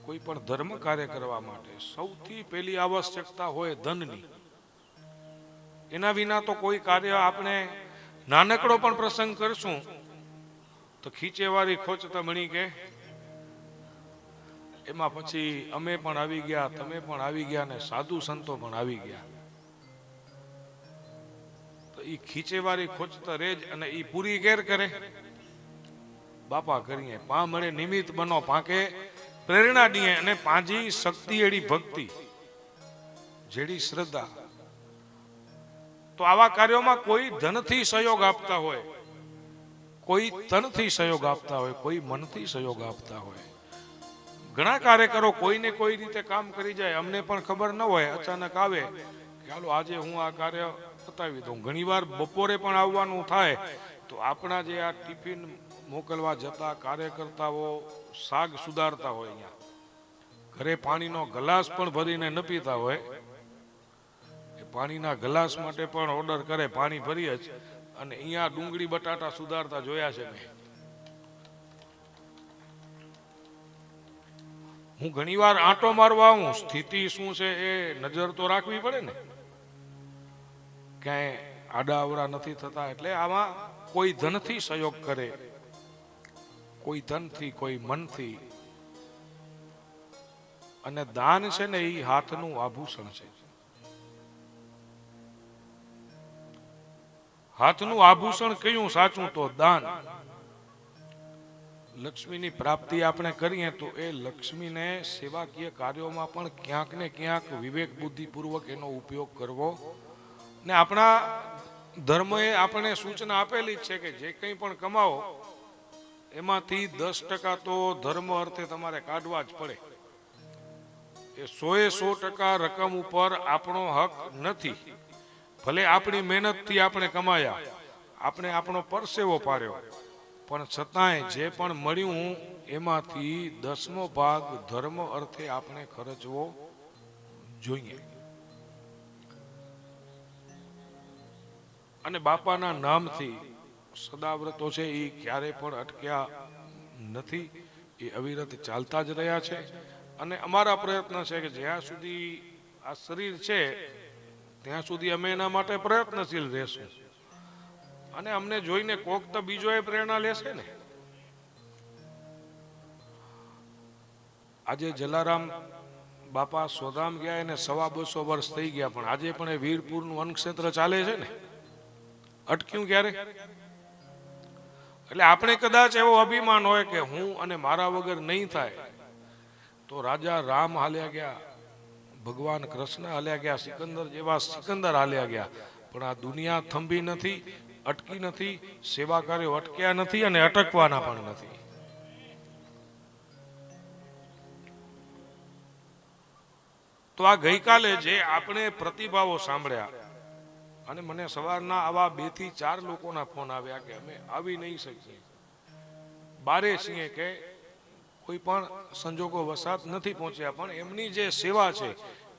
કોઈ પણ ધર્મ કાર્ય કરવા માટે સૌથી પહેલી આવશ્યકતા હોય ધનની. એના વિના તો કોઈ કાર્ય, આપણે નાનકડો પણ પ્રસંગ કરશું તો ખીચેવાળી ખોચતા મણી કે એમાં પછી અમે પણ આવી ગયા, તમે પણ આવી ગયા ને સાધુ સંતો પણ આવી ગયા. તો એ ખીચેવાળી ખોચતા રેજ અને એ પૂરી ગેર કરે બાપા કરીએ પા મળે નિમિત્ત બનો પાંકે પ્રેરણા દીએ અને પાંજી શક્તિ એડી ભક્તિ જેડી શ્રદ્ધા. તો આવા કાર્યોમાં કોઈ ધનથી સહયોગ આપતા હોય, કોઈ તનથી સહયોગ આપતા હોય, કોઈ મનથી સહયોગ આપતા હોય. ઘણા કાર્યકરો કોઈને કોઈ રીતે કામ કરી જાય, અમને પણ ખબર ન હોય, અચાનક આવે કે હાલો આજે હું આ કાર્ય બતાવી દઉં. ઘણીવાર બપોરે પણ આવવાનું થાય તો આપણા જે આ ટિફિન મોકલવા જતા કાર્યકર્તાઓ શાક સુધારતા હોય, અહીંયા ઘરે પાણીનો ગ્લાસ પણ ભરીને ન પીતા હોય, પાણીના ગ્લાસ માટે પણ ઓર્ડર કરે, પાણી ભરીએ જ, અને અહીંયા ડુંગળી બટાટા સુધારતા જોયા છે મેં. હું ઘણીવાર આંટો મારવા આવું, સ્થિતિ શું છે એ નજર તો રાખવી પડે ને, ક્યાંય આડાઅવડા નથી થતા. એટલે આમાં કોઈ ધનથી સહયોગ કરે, કોઈ ધનથી, કોઈ મનથી. અને દાન છે ને એ હાથનું આભૂષણ છે. હાથનું આભૂષણ કયું સાચું? તો દાન. લક્ષ્મીની પ્રાપ્તિ આપણે કરીએ તો એ લક્ષ્મીને સેવાકીય કાર્યોમાં પણ ક્યાંક ને ક્યાંક વિવેક બુદ્ધિપૂર્વક એનો ઉપયોગ કરવો. ને આપણા ધર્મએ આપણે સૂચના આપેલી જ છે કે જે કંઈ પણ કમાવો એમાંથી 10% તો ધર્મ અર્થે તમારે કાઢવા જ પડે. એ 100% રકમ ઉપર આપણો હક નથી. ભલે આપણી મહેનતથી આપણે કમાયા, આપણે આપણો પરસેવો પાડ્યો, પણ છતાંય જે પણ મળ્યું એમાંથી 10મો ભાગ ધર્મ અર્થે આપણે ખર્ચવો જોઈએ. અને બાપાના નામથી સદાવ્રતો છે એ ક્યારેય પણ અટક્યા નથી, એ અવિરત ચાલતા જ રહ્યા છે. અને અમારા પ્રયત્ન છે કે જ્યાં સુધી આ શરીર છે ત્યાં સુધી અમે એના માટે પ્રયત્નશીલ રહેશું. અને અમને જોઈને કોક તો બીજો એ પ્રેરણા લેશે ને. આજે જલારામ બાપા સોધામ ગયા એને 250 વર્ષ થઈ ગયા, પણ આજે પણ એ વીરપુરનું વનક્ષેત્ર ચાલે છે ને. અટક્યું ક્યારે? એટલે આપણે કદાચ એવો અભિમાન હોય કે હું અને મારા વગર નહીં થાય, તો રાજા રામ હાલ્યા ગયા, ભગવાન કૃષ્ણ હાલ્યા ગયા, સિકંદર જેવા સિકંદર હાલ્યા ગયા, પણ આ દુનિયા થંભી નથી, અટકી નથી, સેવા કાર્યો અટક્યા નથી અને અટકવાના પણ નથી. તો આ ગઈકાલે જે આપણે પ્રતિભાવો સાંભળ્યા, અને મને સવારના આવા 2 થી 4 લોકોના ફોન આવ્યા કે અમે આવી નહીં શકીએ, બારે છીએ કે કોઈ પણ સંજોગો વસાત નથી પહોંચ્યા, પણ એમની જે સેવા છે,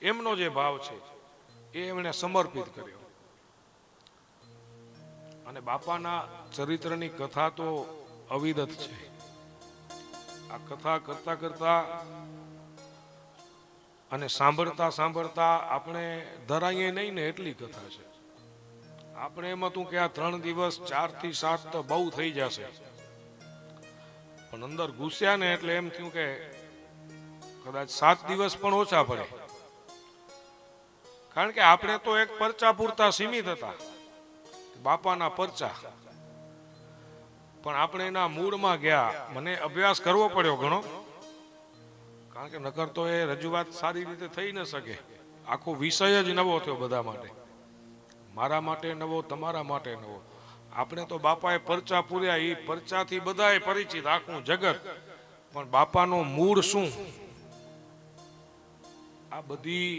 એમનો જે ભાવ છે એ એમણે સમર્પિત કર્યો. અને બાપાના ચરિત્રની કથા તો અવિરત છે. આ કથા કરતા કરતા અને સાંભળતા સાંભળતા આપણે ધરાઈએ નહીં ને એટલી કથા છે. આપણે એમ હતું કે આ 3 દિવસ 4 થી 7 તો બહુ થઈ જશે, પણ અંદર ઘૂસ્યા ને એટલે એમ થયું કે કદાચ 7 દિવસ પણ ઓછા પડે. કારણ કે આપણે તો એક પરચા પૂરતા સીમિત હતા, બાપાના પરચા. પણ આપણે એના મૂળમાં ગયા. મને અભ્યાસ કરવો પડ્યો ઘણો, કારણ કે નકર તો એ રજૂઆત સારી રીતે થઈ ન શકે. આખો વિષય જ નવો થયો બધા માટે, મારા માટે નવો, તમારા માટે નવો. આપણે તો બાપાએ પરચા પૂર્યા, એ પરચાથી બધાએ પરિચિત, આખું જગત. પણ બાપાનો મૂળ શું, આ બધી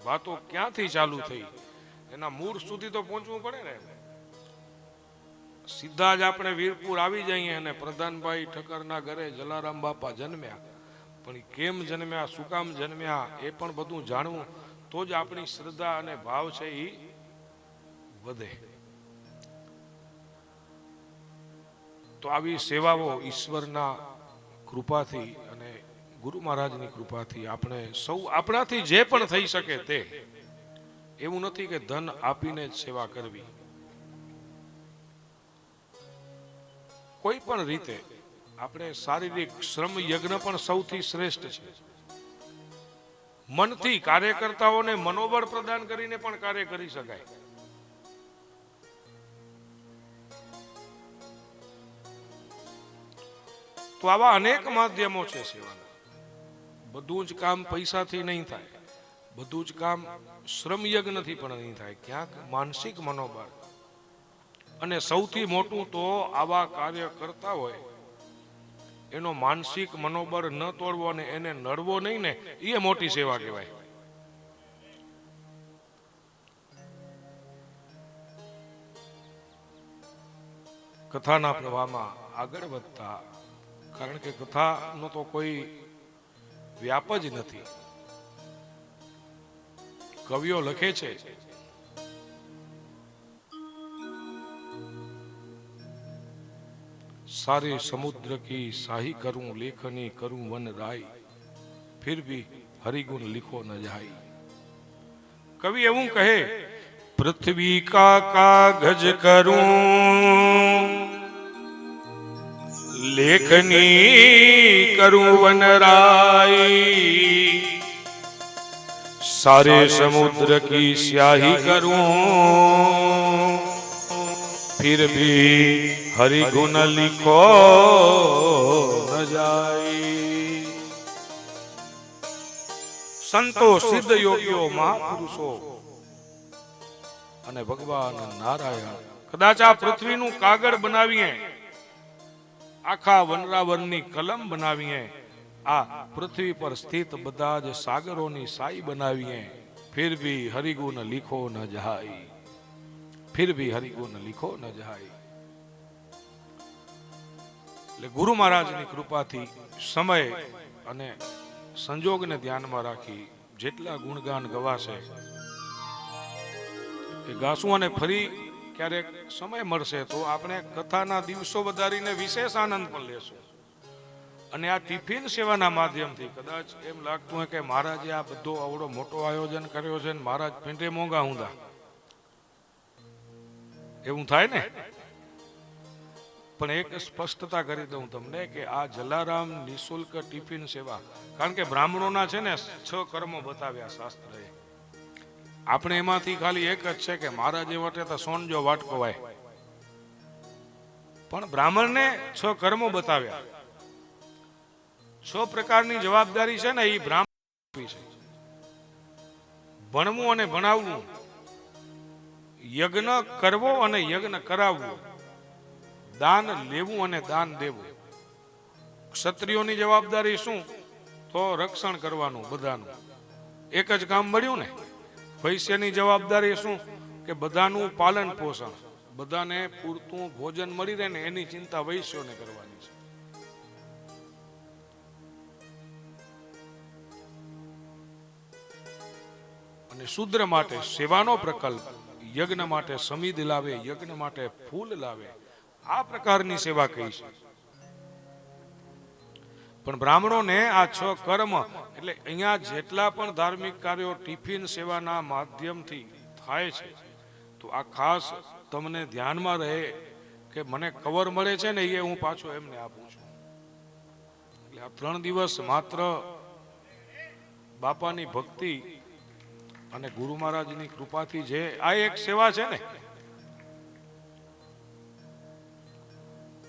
વાતો ક્યાંથી ચાલુ થઈ, એના મૂળ સુધી તો પહોંચવું પડે ને. સીધા જ આપણે વીરપુર આવી જઈએ અને પ્રધાનભાઈ ઠક્કરના ઘરે જલારામ બાપા જન્મ્યા, પણ એ કેમ જન્મ્યા, શું કામ જન્મ્યા, એ પણ બધું જાણવું, તો જ આપણી શ્રદ્ધા અને ભાવ છે એ વધે. તો આવી સેવાઓ ઈશ્વરના કૃપાથી અને ગુરુ મહારાજની કૃપાથી આપણે સૌ, આપણાથી જે પણ થઈ શકે તે, એવું નથી કે ધન આપીને જ સેવા કરવી. કોઈ પણ રીતે આપણે શારીરિક શ્રમ યજ્ઞ પણ સૌથી શ્રેષ્ઠ છે. મનથી કાર્યકર્તાઓને મનોબળ પ્રદાન કરીને પણ કાર્ય કરી શકાય. તો આવા અનેક માધ્યમો છે સેવાના. બધું જ કામ પૈસાથી નહીં થાય, બધું જ કામ શ્રમ યજ્ઞથી પણ નહીં થાય. ક્યાંક માનસિક મનોબળ, અને સૌથી મોટું તો આવા કાર્ય કરતા હોય એનો માનસિક મનોબળ ન તોડવો અને એને નડવો નહીં ને, એ મોટી સેવા કહેવાય. કથાના પ્રવાહમાં આગળ વધતા, કારણ કે કથાનો તો કોઈ વ્યાપ જ નથી. કવિઓ લખે છે, सारे समुद्र की साही करूं, लेखनी करूं वन राय, फिर भी हरिगुण लिखो न जाय. कवि એવું કહે, पृथ्वी का कागज करूं, लेखनी करूं वन राय, सारे समुद्र की स्याही करूं, फिर भी हरिगुण लिखो न जाय. संतो, सिद्ध योगियो, महापुरुषो અને ભગવાન નારાયણ કદાચ આ પૃથ્વીનું કાગળ બનાવીએ, આખા વનરાવનની કલમ બનાવીએ, આ પૃથ્વી પર સ્થિત બધા જ સાગરોની સાઈ બનાવીએ, ફિર ભી હરિગુણ લીખો ન જાય, ફિર ભી હરિગુણ લીખો ન જાય. એટલે ગુરુ મહારાજની કૃપાથી સમય અને સંજોગને ધ્યાનમાં રાખી જેટલા ગુણગાન ગવાશે એ ગાશું. અને ફરી ક્યારેક સમય મળશે તો આપણે કથાના દિવસો વધારીને વિશેષ આનંદ પણ લેશું. અને આ ટિફિન સેવાના માધ્યમથી કદાચ એમ લાગતું હોય કે મહારાજે આ બધો આવડો મોટો આયોજન કર્યો છે ને મહારાજ પિંડે મોંઘા ઊંધા, એવું થાય ને. પણ એક સ્પષ્ટતા કરી દઉં તમને કે આ જલારામ નિઃશુલ્ક ટિફિન સેવા, કારણ કે બ્રાહ્મણોના છે ને 6 કર્મો બતાવ્યા શાસ્ત્રએ. આપણે એમાંથી ખાલી એક જ છે કે મહારાજ વટે તો સોનજો વાટકો વાય, પણ બ્રાહ્મણને 6 કર્મો બતાવ્યા. 6 પ્રકારની જવાબદારી છે ને એ બ્રાહ્મણ છે. ભણવું અને ભણાવવું, યજ્ઞ કરવો અને યજ્ઞ કરાવવું, દાન લેવું અને દાન દેવું. ક્ષત્રિયોની જવાબદારી શું? તો રક્ષણ કરવાનું બધાનું, એક જ કામ મળ્યું ને. વૈશ્યની જવાબદારી શું? કે બધાનું પાલન પોષણ, બધાને પૂરતું ભોજન મળી રહે ને એની ચિંતા વૈશ્યોને કરવાની છે. અને શૂદ્ર માટે સેવાનો પ્રકલ્પ, યજ્ઞ માટે સમિધ લાવે, યજ્ઞ માટે ફૂલ લાવે, આ પ્રકારની સેવા કહી છે. પણ બ્રાહ્મણોને આ 6 કર્મ, એટલે અહીંયા જેટલા પણ ધાર્મિક કાર્યો ટિફિન સેવાના માધ્યમથી થાય છે, તો આ ખાસ તમને ધ્યાનમાં રહે કે મને કવર મળે છે ને એ હું પાછો એમને આપું છું. એટલે આ 3 દિવસ માત્ર બાપાની ભક્તિ અને ગુરુ મહારાજની કૃપાથી જે આ એક સેવા છે ને,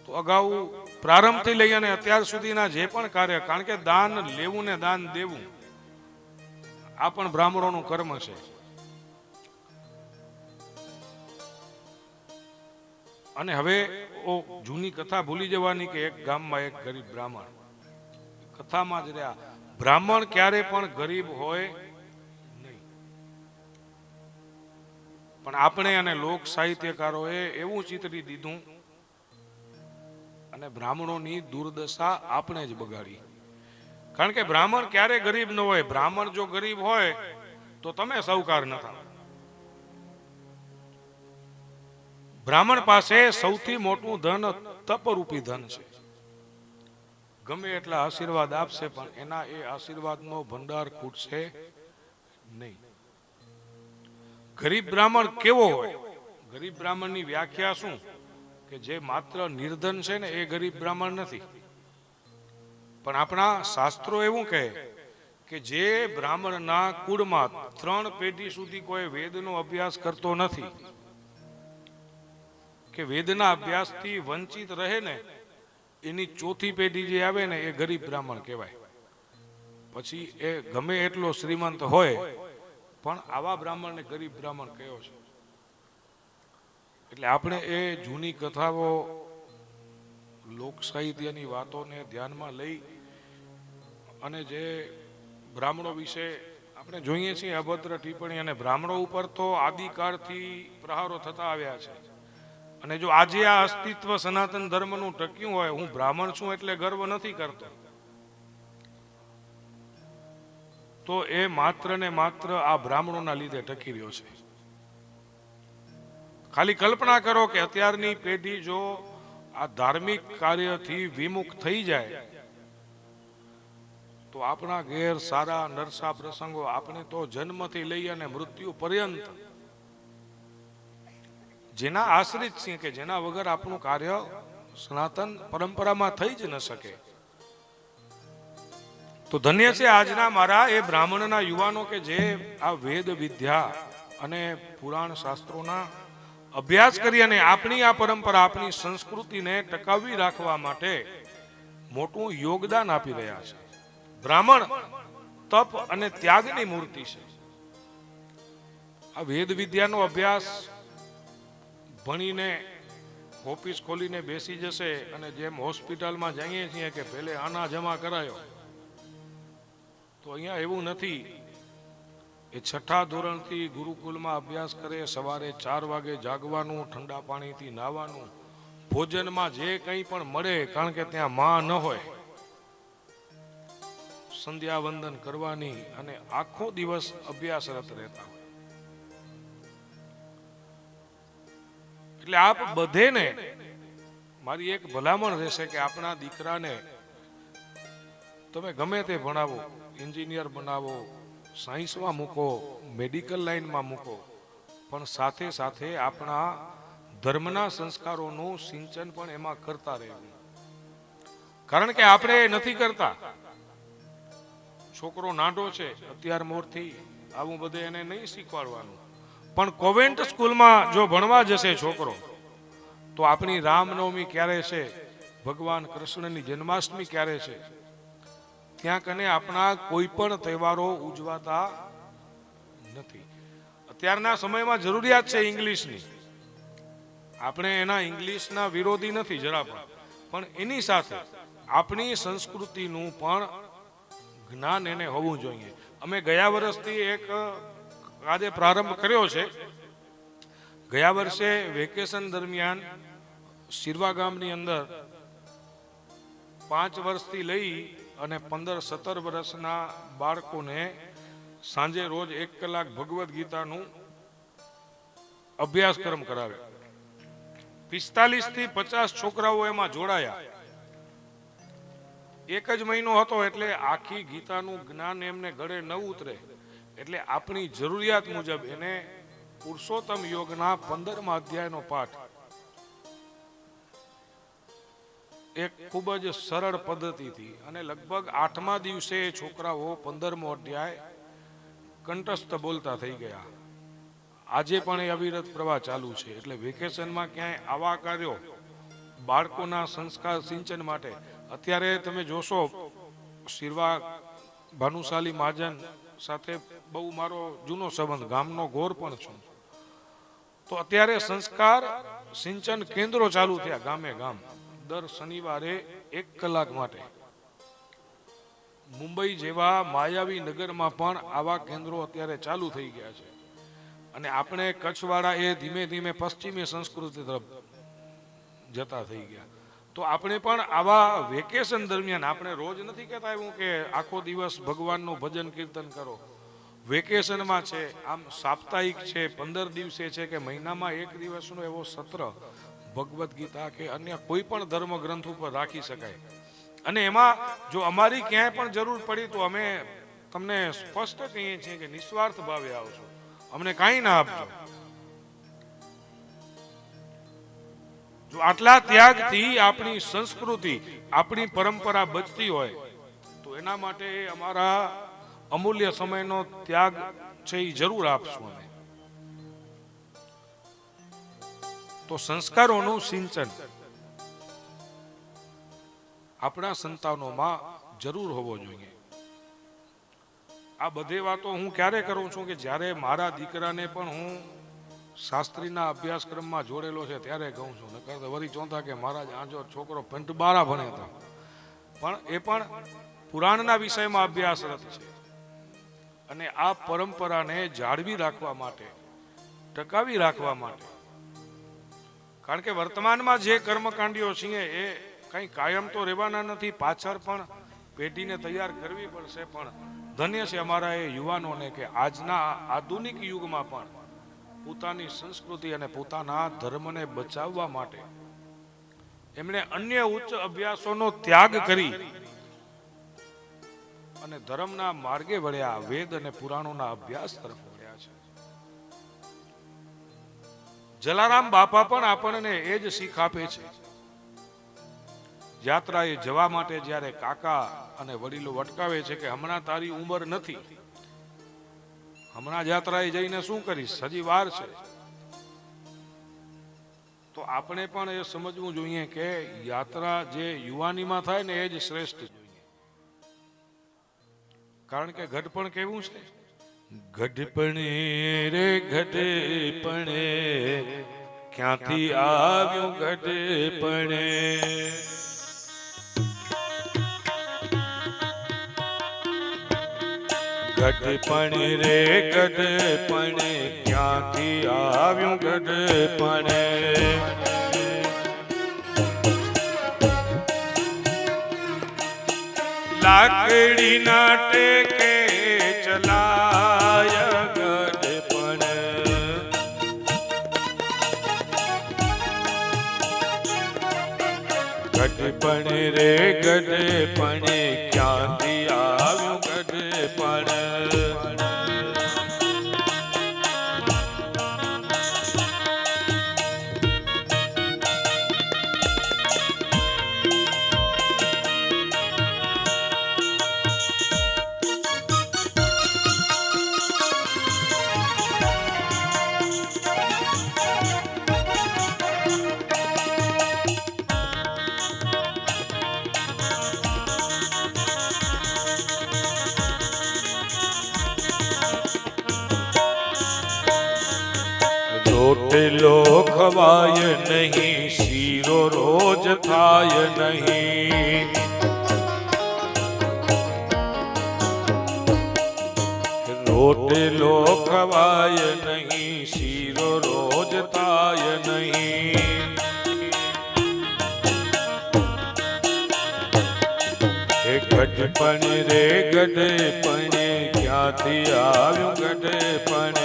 તો અગાઉ પ્રારંભથી લઈ અને અત્યાર સુધીના જે પણ કાર્ય, કારણ કે દાન લેવું ને દાન દેવું આ પણ બ્રાહ્મણોનું કર્મ છે. અને હવે જૂની કથા ભૂલી જવાની કે એક ગામમાં એક ગરીબ બ્રાહ્મણ, કથામાં જ રહ્યા. બ્રાહ્મણ ક્યારે પણ ગરીબ હોય નહીં, પણ આપણે અને લોક સાહિત્યકારોએ એવું ચિતરી દીધું અને બ્રાહ્મણોની દુર્દશા આપણે જ બગાડી. કારણ કે બ્રાહ્મણ ક્યારે ગરીબ ન હોય. બ્રાહ્મણ જો ગરીબ હોય તો તમે સાહુકાર ન થાવ. બ્રાહ્મણ પાસે સૌથી મોટું ધન તપરૂપી ધન છે. ગમે એટલા આશીર્વાદ આપશે પણ એના એ આશીર્વાદનો ભંડાર ખૂટશે નહીં. ગરીબ બ્રાહ્મણ કેવો હોય? ગરીબ બ્રાહ્મણની વ્યાખ્યા શું? કે જે માત્ર નિર્ધન છે ને એ ગરીબ બ્રાહ્મણ નથી. પણ આપણા શાસ્ત્રો એવું કહે કે જે બ્રાહ્મણના કુળમાં 3 પેઢી સુધી કોઈ વેદનો અભ્યાસ કરતો નથી, કે વેદના અભ્યાસથી વંચિત રહે ને, એની 4થી પેઢી જે આવે ને એ ગરીબ બ્રાહ્મણ કહેવાય. પછી એ ગમે એટલો શ્રીમંત હોય પણ આવા બ્રાહ્મણને ગરીબ બ્રાહ્મણ કયો છે. એટલે આપણે એ જૂની કથાઓ, લોક સાહિત્યની વાતોને ધ્યાનમાં લઈ અને જે બ્રાહ્મણો વિશે આપણે જોઈએ છીએ અભદ્ર ટિપ્પણી, અને બ્રાહ્મણો ઉપર તો આદિકાળથી પ્રહારો થતા આવ્યા છે. અને જો આજે આ અસ્તિત્વ સનાતન ધર્મનું ટક્યું હોય, હું બ્રાહ્મણ છું એટલે ગર્વ નથી કરતો, તો એ માત્ર ને માત્ર આ બ્રાહ્મણોના લીધે ટકી રહ્યો છે. ખાલી કલ્પના કરો કે અત્યારની પેઢી જો આ ધાર્મિક કાર્યથી વિમુખ થઈ જાય તો આપણા ઘેર સારા નરસા પ્રસંગો આપણે તો જન્મથી લઈ અને મૃત્યુ પર્યંત જેના આશ્રિત છીએ, કે જેના વગર આપણું કાર્ય સનાતન પરંપરામાં થઈ જ ન શકે. તો ધન્ય છે આજના મારા એ બ્રાહ્મણના યુવાનો કે જે આ વેદ વિદ્યા અને પુરાણ શાસ્ત્રોના અભ્યાસ કરી અને આપણી આ પરંપરા, આપણી સંસ્કૃતિને ટકાવી રાખવા માટે મોટું યોગદાન આપી રહ્યા છે. બ્રાહ્મણ તપ અને ત્યાગની મૂર્તિ છે. આ વેદ વિદ્યાનો અભ્યાસ ભણીને ઓફિસ ખોલીને બેસી જશે અને જેમ હોસ્પિટલમાં જઈએ છીએ કે પહેલે આના જમા કરાયો, તો અહીંયા એવું નથી. એ 6થા ધોરણથી ગુરુકુલમાં અભ્યાસ કરે, સવારે 4 વાગે જાગવાનું, ઠંડા પાણીથી નાહવાનું, ભોજનમાં જે કંઈ પણ મળે, કારણ કે ત્યાં માં ન હોય, સંધ્યા વંદન કરવાની અને આખો દિવસ અભ્યાસરત રહેતા હોય. એટલે આપ બધેને મારી એક ભલામણ રહેશે કે આપણા દીકરાને તમે ગમે તે ભણાવો, એન્જિનિયર બનાવો, સાયન્સમાં મૂકો, મેડિકલ લાઈનમાં મૂકો, પણ સાથે સાથે આપણા ધર્મના સંસ્કારોનું સિંચન પણ એમાં કરતા રહેવું. કારણ કે આપણે નથી કરતા. છોકરો નાનો છે, અત્યાર મોરથી આવું બધે એને નહીં શીખવાડવાનું. પણ કોવેન્ટ સ્કૂલમાં જો ભણવા જશે છોકરો, તો આપણી રામનવમી ક્યારે છે, ભગવાન કૃષ્ણની જન્માષ્ટમી ક્યારે છે, ત્યાં કને આપણા કોઈ પણ તહેવારો ઉજવાતા નથી. અત્યારના સમયમાં જરૂરિયાત છે ઇંગ્લિશની. આપણે એના ઇંગ્લિશના વિરોધી નથી જરા પણ એની સાથે આપણી સંસ્કૃતિનું પણ જ્ઞાન એને હોવું જોઈએ. અમે ગયા વર્ષથી એક આજે પ્રારંભ કર્યો છે. ગયા વર્ષે વેકેશન દરમિયાન શિરવા ગામની અંદર 5 વર્ષથી લઈ અને 15-17 વર્ષના બાળકોને સાંજે રોજ 1 કલાક ભગવદ્ ગીતાનું અભ્યાસક્રમ કરાવ્યો. 45 થી 50 છોકરાઓ એમાં જોડાયા. 1 જ મહિનો હતો એટલે આખી ગીતાનું જ્ઞાન એમને ગળે ન ઉતરે. એટલે આપણી જરૂરિયાત મુજબ એને પુરુષોત્તમ યોગના 15મા અધ્યાયનો પાઠ એક ખૂબ જ સરળ પદ્ધતિથી અને લગભગ 8મા દિવસે છોકરાઓ 15મો અધ્યાય કંઠસ્થ બોલતા થઈ ગયા. આજે પણ એ અવિરત પ્રવાહ ચાલુ છે. એટલે વેકેશનમાં ક્યાંય આવા કાર્યો બાળકોના સંસ્કાર સિંચન માટે, અત્યારે તમે જોશો શિરવા ભાનુશાલી મહાજન સાથે બહુ મારો જૂનો સંબંધ, ગામનો ગોર પણ છું. તો અત્યારે સંસ્કાર સિંચન કેન્દ્રો ચાલુ થયા ગામે ગામ. દર શનિવારે 1 કલાક માટે. મુંબઈ જેવા માયાવી નગરમાં પણ આવા કેન્દ્રો અત્યારે ચાલુ થઈ ગયા છે. અને આપણે કચ્છવાળા એ ધીમે ધીમે પશ્ચિમી સંસ્કૃતિ તરફ જતા થઈ ગયા. તો તો આપણે પણ આવા વેકેશન દરમિયાન, આપણે રોજ નથી કહેતા એવું કે આખો દિવસ ભગવાનનું ભજન કીર્તન કરો. વેકેશનમાં છે, આમ સાપ્તાહિક છે, 15 દિવસે છે કે મહિનામાં એક દિવસનો એવો સત્ર ભગવદ્ ગીતા કે અન્ય કોઈ પણ ધર્મ ગ્રંથ ઉપર રાખી શકાય. અને એમાં જો અમારી ક્યાંય પણ જરૂર પડી તો અમે તમને સ્પષ્ટ કહીએ છીએ કે નિસ્વાર્થ ભાવે આવજો, અમને કાંઈ ના આપજો. જો આટલા ત્યાગથી આપણી સંસ્કૃતિ, આપણી પરંપરા બચતી હોય તો એના માટે અમારા અમૂલ્ય સમયનો ત્યાગ છે એ જરૂર આપશું અમે. તો સંસ્કારોનું સિંચન આપણા સંતાનોમાં જરૂર હોવો જોઈએ. આ બધી વાતો હું ક્યારે કરું છું કે જ્યારે મારા દીકરાને પણ હું શાસ્ત્રીના અભ્યાસક્રમમાં જોડેલો છે ત્યારે કહું છું. નકર તો વળી ચોંધા કે મહારાજ આજો છોકરો પંટબારા ભણે તો, પણ એ પણ પુરાણના વિષયમાં અભ્યાસરત છે. અને આ પરંપરાને જાળવી રાખવા માટે, ટકાવી રાખવા માટે, કારણ કે વર્તમાનમાં જે કર્મકાંડીઓ છીએ એ કંઈ કાયમ તો રહેવાના નથી, પાછળ પણ પેઢીને તૈયાર કરવી પડશે. પણ ધન્ય છે અમારા એ યુવાનોને કે આજના આધુનિક યુગમાં પણ પોતાની સંસ્કૃતિ અને પોતાના ધર્મને બચાવવા માટે એમણે અન્ય ઉચ્ચ અભ્યાસોનો ત્યાગ કરી અને ધર્મના માર્ગે વળ્યા, વેદ અને પુરાણોના અભ્યાસ તરફ વળ્યા છે. જલારામ બાપા પણ આપણને એ જ શીખ આપે છે. યાત્રાએ જવા માટે જ્યારે કાકા અને વડીલો અટકાવે છે કે હમણાં તારી ઉંમર નથી, હમણાં યાત્રાએ જઈને શું કરીશ, હજી વાર છે. તો આપણે પણ એ સમજવું જોઈએ કે યાત્રા જે યુવાનીમાં થાય ને એ જ શ્રેષ્ઠ જોઈએ. કારણ કે ઘડપણ કેવું છે, ઘડપણે રે ઘડપણે ક્યાંથી આવ્યું ઘડપણે, ઘડપણે રે ઘડપણે ક્યાંથી આવ્યું ઘડપણે, લાકડી ના ટેકે ચલાય ગઢપણ, ગઢપણ રે ગઢપણ ક્યાંથી આવ્યું ગઢપણ, રોટલો ખવાય નહીં, શીરો રોજ થાય નહીં, રોટલો ખવાય નહીં, શીરો રોજ થાય નહીં, એ ગઢપણ રે ગઢપણ ક્યાંથી આવ્યું ગઢપણ,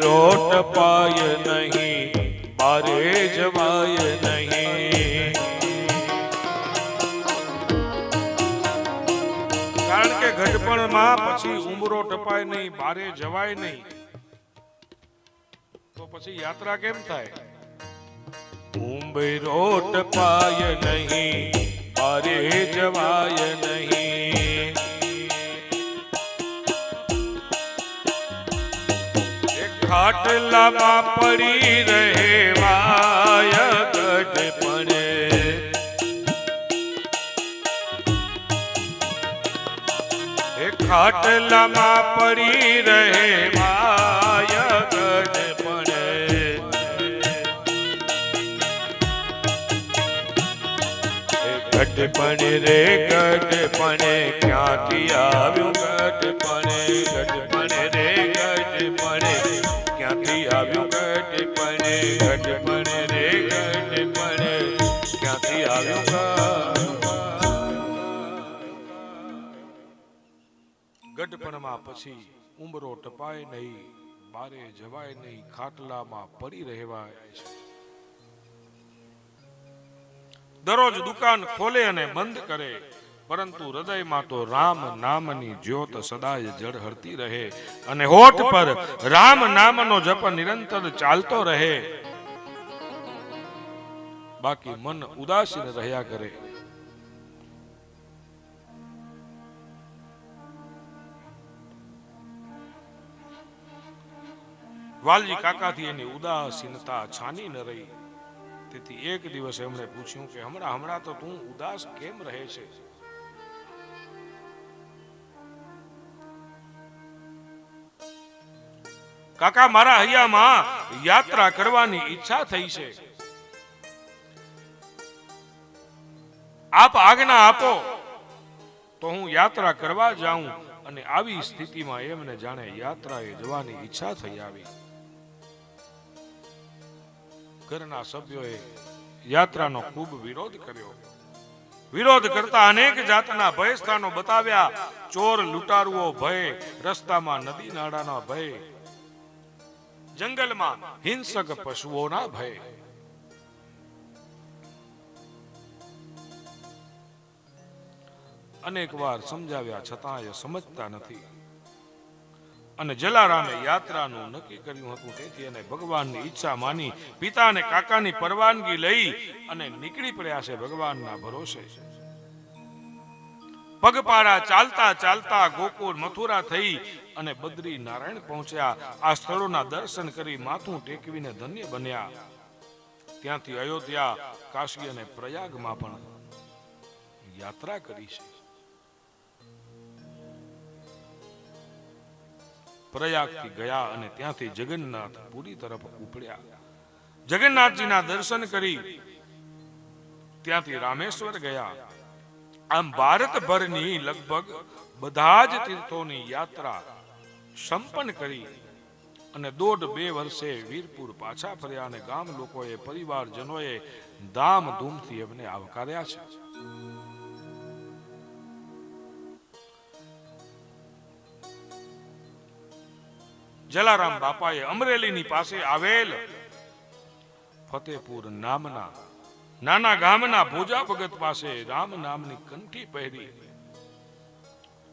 રોટ પાય નહીં, બારે જવાય નહીં, કારણ કે ઘડપણમાં પછી ઉંબરો ટપાય નહીં, બારે જવાય નહીં, તો પછી યાત્રા કેમ થાય? ઉંબરો ટપાય નહીં, બારે જવાય નહીં, ખાટલામાં પડી રહેવાય ગઢપણે, એ ખાટલામાં પડી રહેવાય ગઢપણે, ગઢપણ રે ગઢપણ ક્યાંથી આવ્યું ગઢપણ, ગઢપણ રે ગઢપણ ક્યાંથી ગઢપણમાં પછી ઉંબરો ટપાય નહીં, બારે જવાય નહીં, ખાટલામાં પડી રહેવાય છે. દરરોજ દુકાન ખોલે અને બંધ કરે, પરંતુ હૃદયમાં તો રામ નામની જ્યોત સદાય જળહળતી રહે અને હોઠ પર રામ નામનો જપ નિરંતર ચાલતો રહે. બાકી મન ઉદાસીન રહ્યા કરે. વાલજી કાકાથી એની ઉદાસીનતા છાની ન રહી. તેથી એક દિવસ એમણે પૂછ્યું કે હમણાં તો તું ઉદાસ કેમ રહે છે? કાકા, મારા હૈયામાં યાત્રા કરવાની ઈચ્છા થઈ છે. આપ આજ્ઞા આપો તો હું યાત્રા કરવા જાઉં. અને આવી સ્થિતિમાં એમને જાણે યાત્રાએ જવાની ઈચ્છા થઈ આવી. ઘરના સભ્યોએ યાત્રાનો ખૂબ વિરોધ કર્યો. વિરોધ કરતા અનેક જાતના ભય સ્થાનો બતાવ્યા. ચોર લૂંટારુઓ ભય, રસ્તામાં નદી નાળાના ભય, જંગલમાં હિંસક પશુઓના ભય. અનેક વાર સમજાવ્યા છતાં એ સમજતા નથી. અને જલારામે યાત્રાનું નક્કી કર્યું હતું. તેથી એને ભગવાનની ઈચ્છા માની પિતા અને કાકાની પરવાનગી લઈ અને નીકળી પડ્યા છે ભગવાનના ભરોસે. પગપાળા ચાલતા ચાલતા ગોકુળ મથુરા થઈ અને બદ્રી નારાયણ પહોંચ્યા. આ સ્થળોના દર્શન કરી માથું ટેકવીને ધન્ય બન્યા. ત્યાંથી અયોધ્યા, કાશી અને પ્રયાગમાં પણ યાત્રા કરી છે. પ્રયાગથી ગયા અને ત્યાંથી જગન્નાથ પુરી તરફ ઉપડ્યા. જગન્નાથજીના દર્શન કરી ત્યાંથી રામેશ્વર ગયા. આમ ભારતભરની લગભગ બધા જ તીર્થોની યાત્રા સંપન્ન કરી અને 1.5-2 વર્ષે વીરપુર પાછા ફર્યા. અને ગામ લોકોએ, પરિવારજનોએ ધામધૂમથી એમને આવકાર્યા છે. જલારામ બાપાએ અમરેલીની પાસે આવેલ ફતેપુર નામના નાના ગામના ભોજા ભગત પાસે રામ નામની કંઠી પહેરી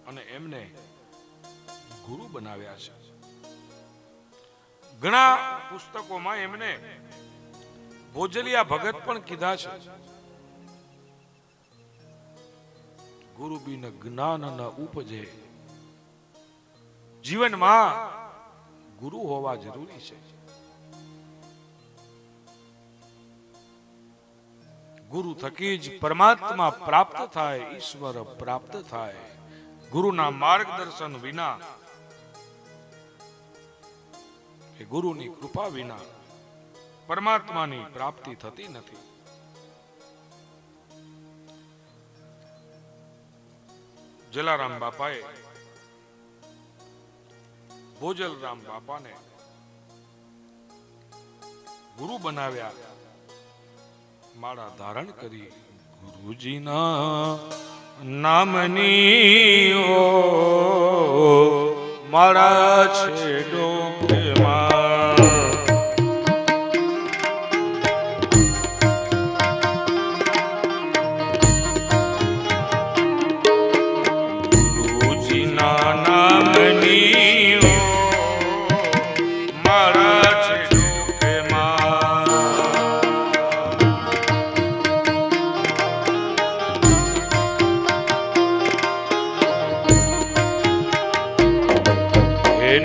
અને એમને ગુરુ બનાવ્યા છે. ઘણા પુસ્તકોમાં એમને ભોજલિયા ભગત પણ કીધા છે. ગુરુ બિન જ્ઞાન ન ઉપજે. જીવનમાં ગુરુ હોવા જરૂરી છે. ગુરુ થકી જ પરમાત્મા પ્રાપ્ત થાય, ઈશ્વર પ્રાપ્ત થાય. ગુરુના માર્ગદર્શન વિના, કે ગુરુની કૃપા વિના પરમાત્માની પ્રાપ્તિ થતી નથી. જલારામ બાપાએ ભોજલરામ બાપાને ગુરુ બનાવ્યા. માળા ધારણ કરી ગુરુજીના નામની માળા છે ડોકમાં. ગુરુજીના નામની માળા છે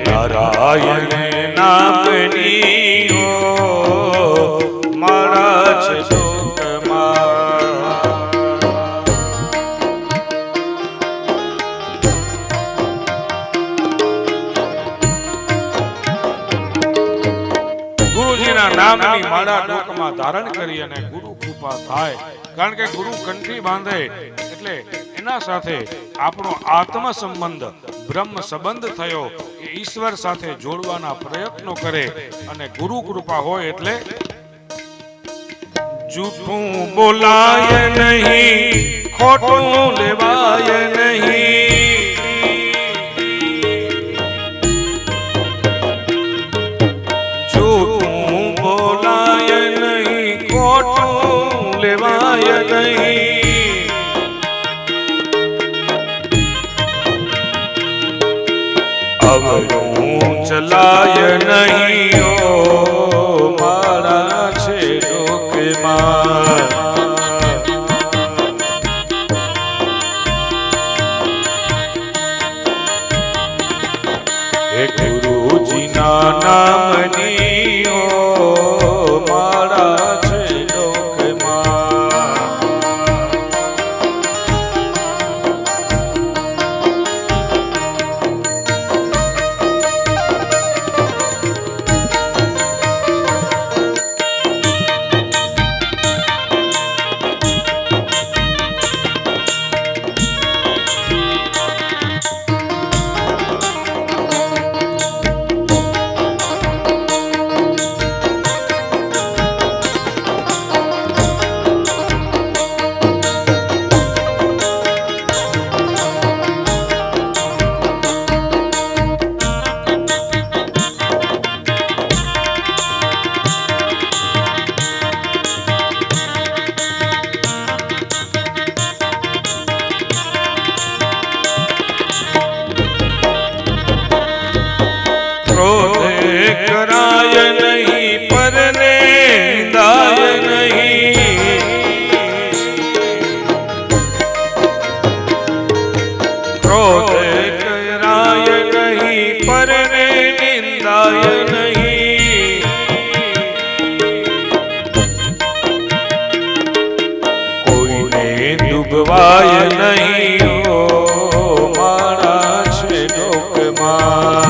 નારાયણ નામની માળા છે ડોકમાં. ગુરુજીના નામની માળા ડોકમાં ધારણ કરી અને ગુરુ કૃપા થાય. કારણ કે ગુરુ કંઠી બાંધે એટલે એના સાથે આપણો આત્મ સંબંધ, બ્રહ્મ સંબંધ થયો. ઈશ્વર સાથે જોડવાના પ્રયત્નો કરે અને ગુરુ કૃપા હોય એટલે જૂઠું બોલાય નહીં, ખોટું લેવાય નહીં. અવરું ચલાય નહીં મારા છે લોકમાં. હે ગુરુજીના નામની મારા છે લોકમાં. કરાય નહીં પરને નિંદાય નહીં. ક્રોધ કરાય નહીં પરને નિંદાય નહીં. કોઈને ડૂબવાય નહીં મારા છે લોકમાં.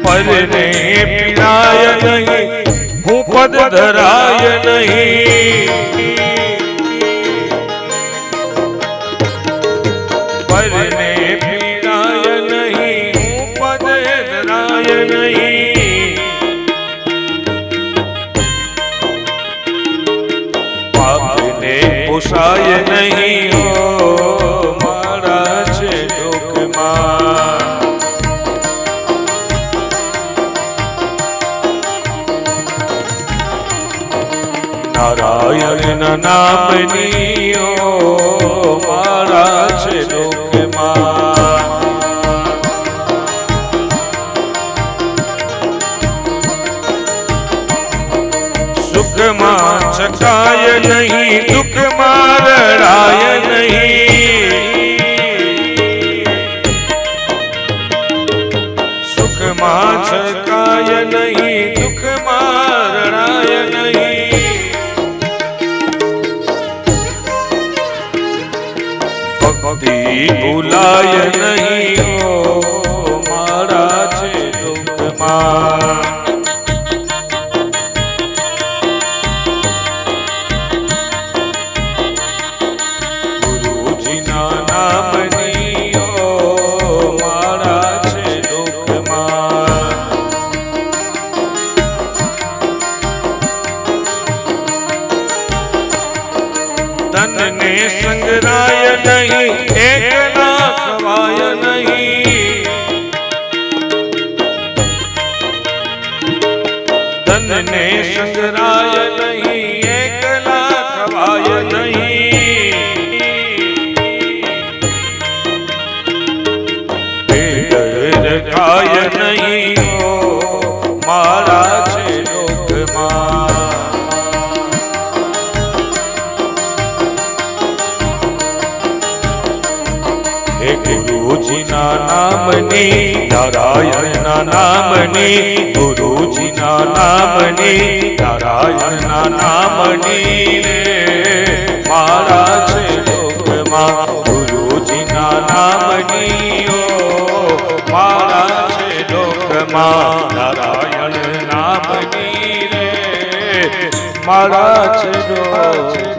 પરને પીડાય નહીં હું પદ ધરાય નહીં. પરને પીડાય નહીં હું પદ ધરાય નહીં. પાપને પોસાય નહીં મારા છે લોકમાં. નારાયણ નામની મારા છે લોકમાં. સુખમાં છકાય નહીં દુઃખમાં રડાય નહીં. સુખમાં છકાય નહીં દુઃખમાં રડાય નહીં. ભક્તિ ભૂલાય નહીં મારા છે લોકમાં. ગુરુજીના નામની મારા છે લોકમાં. ધનને સંગરાય નહીં એકલા ખવાય નહીં. ધનને સંગરાય નહીં એકલા ખવાય નહીં. પેટ રખાય નહીં મારા છે લોકમાં. હે ગુરુજીના નામની નારાયણના નામની ગુરુજીના નામની નારાયણના નામની રે મારા છે લોકમાં. ગુરુજીના નામની મારા છે લોક માં નારાયણ નામની રે માળા છે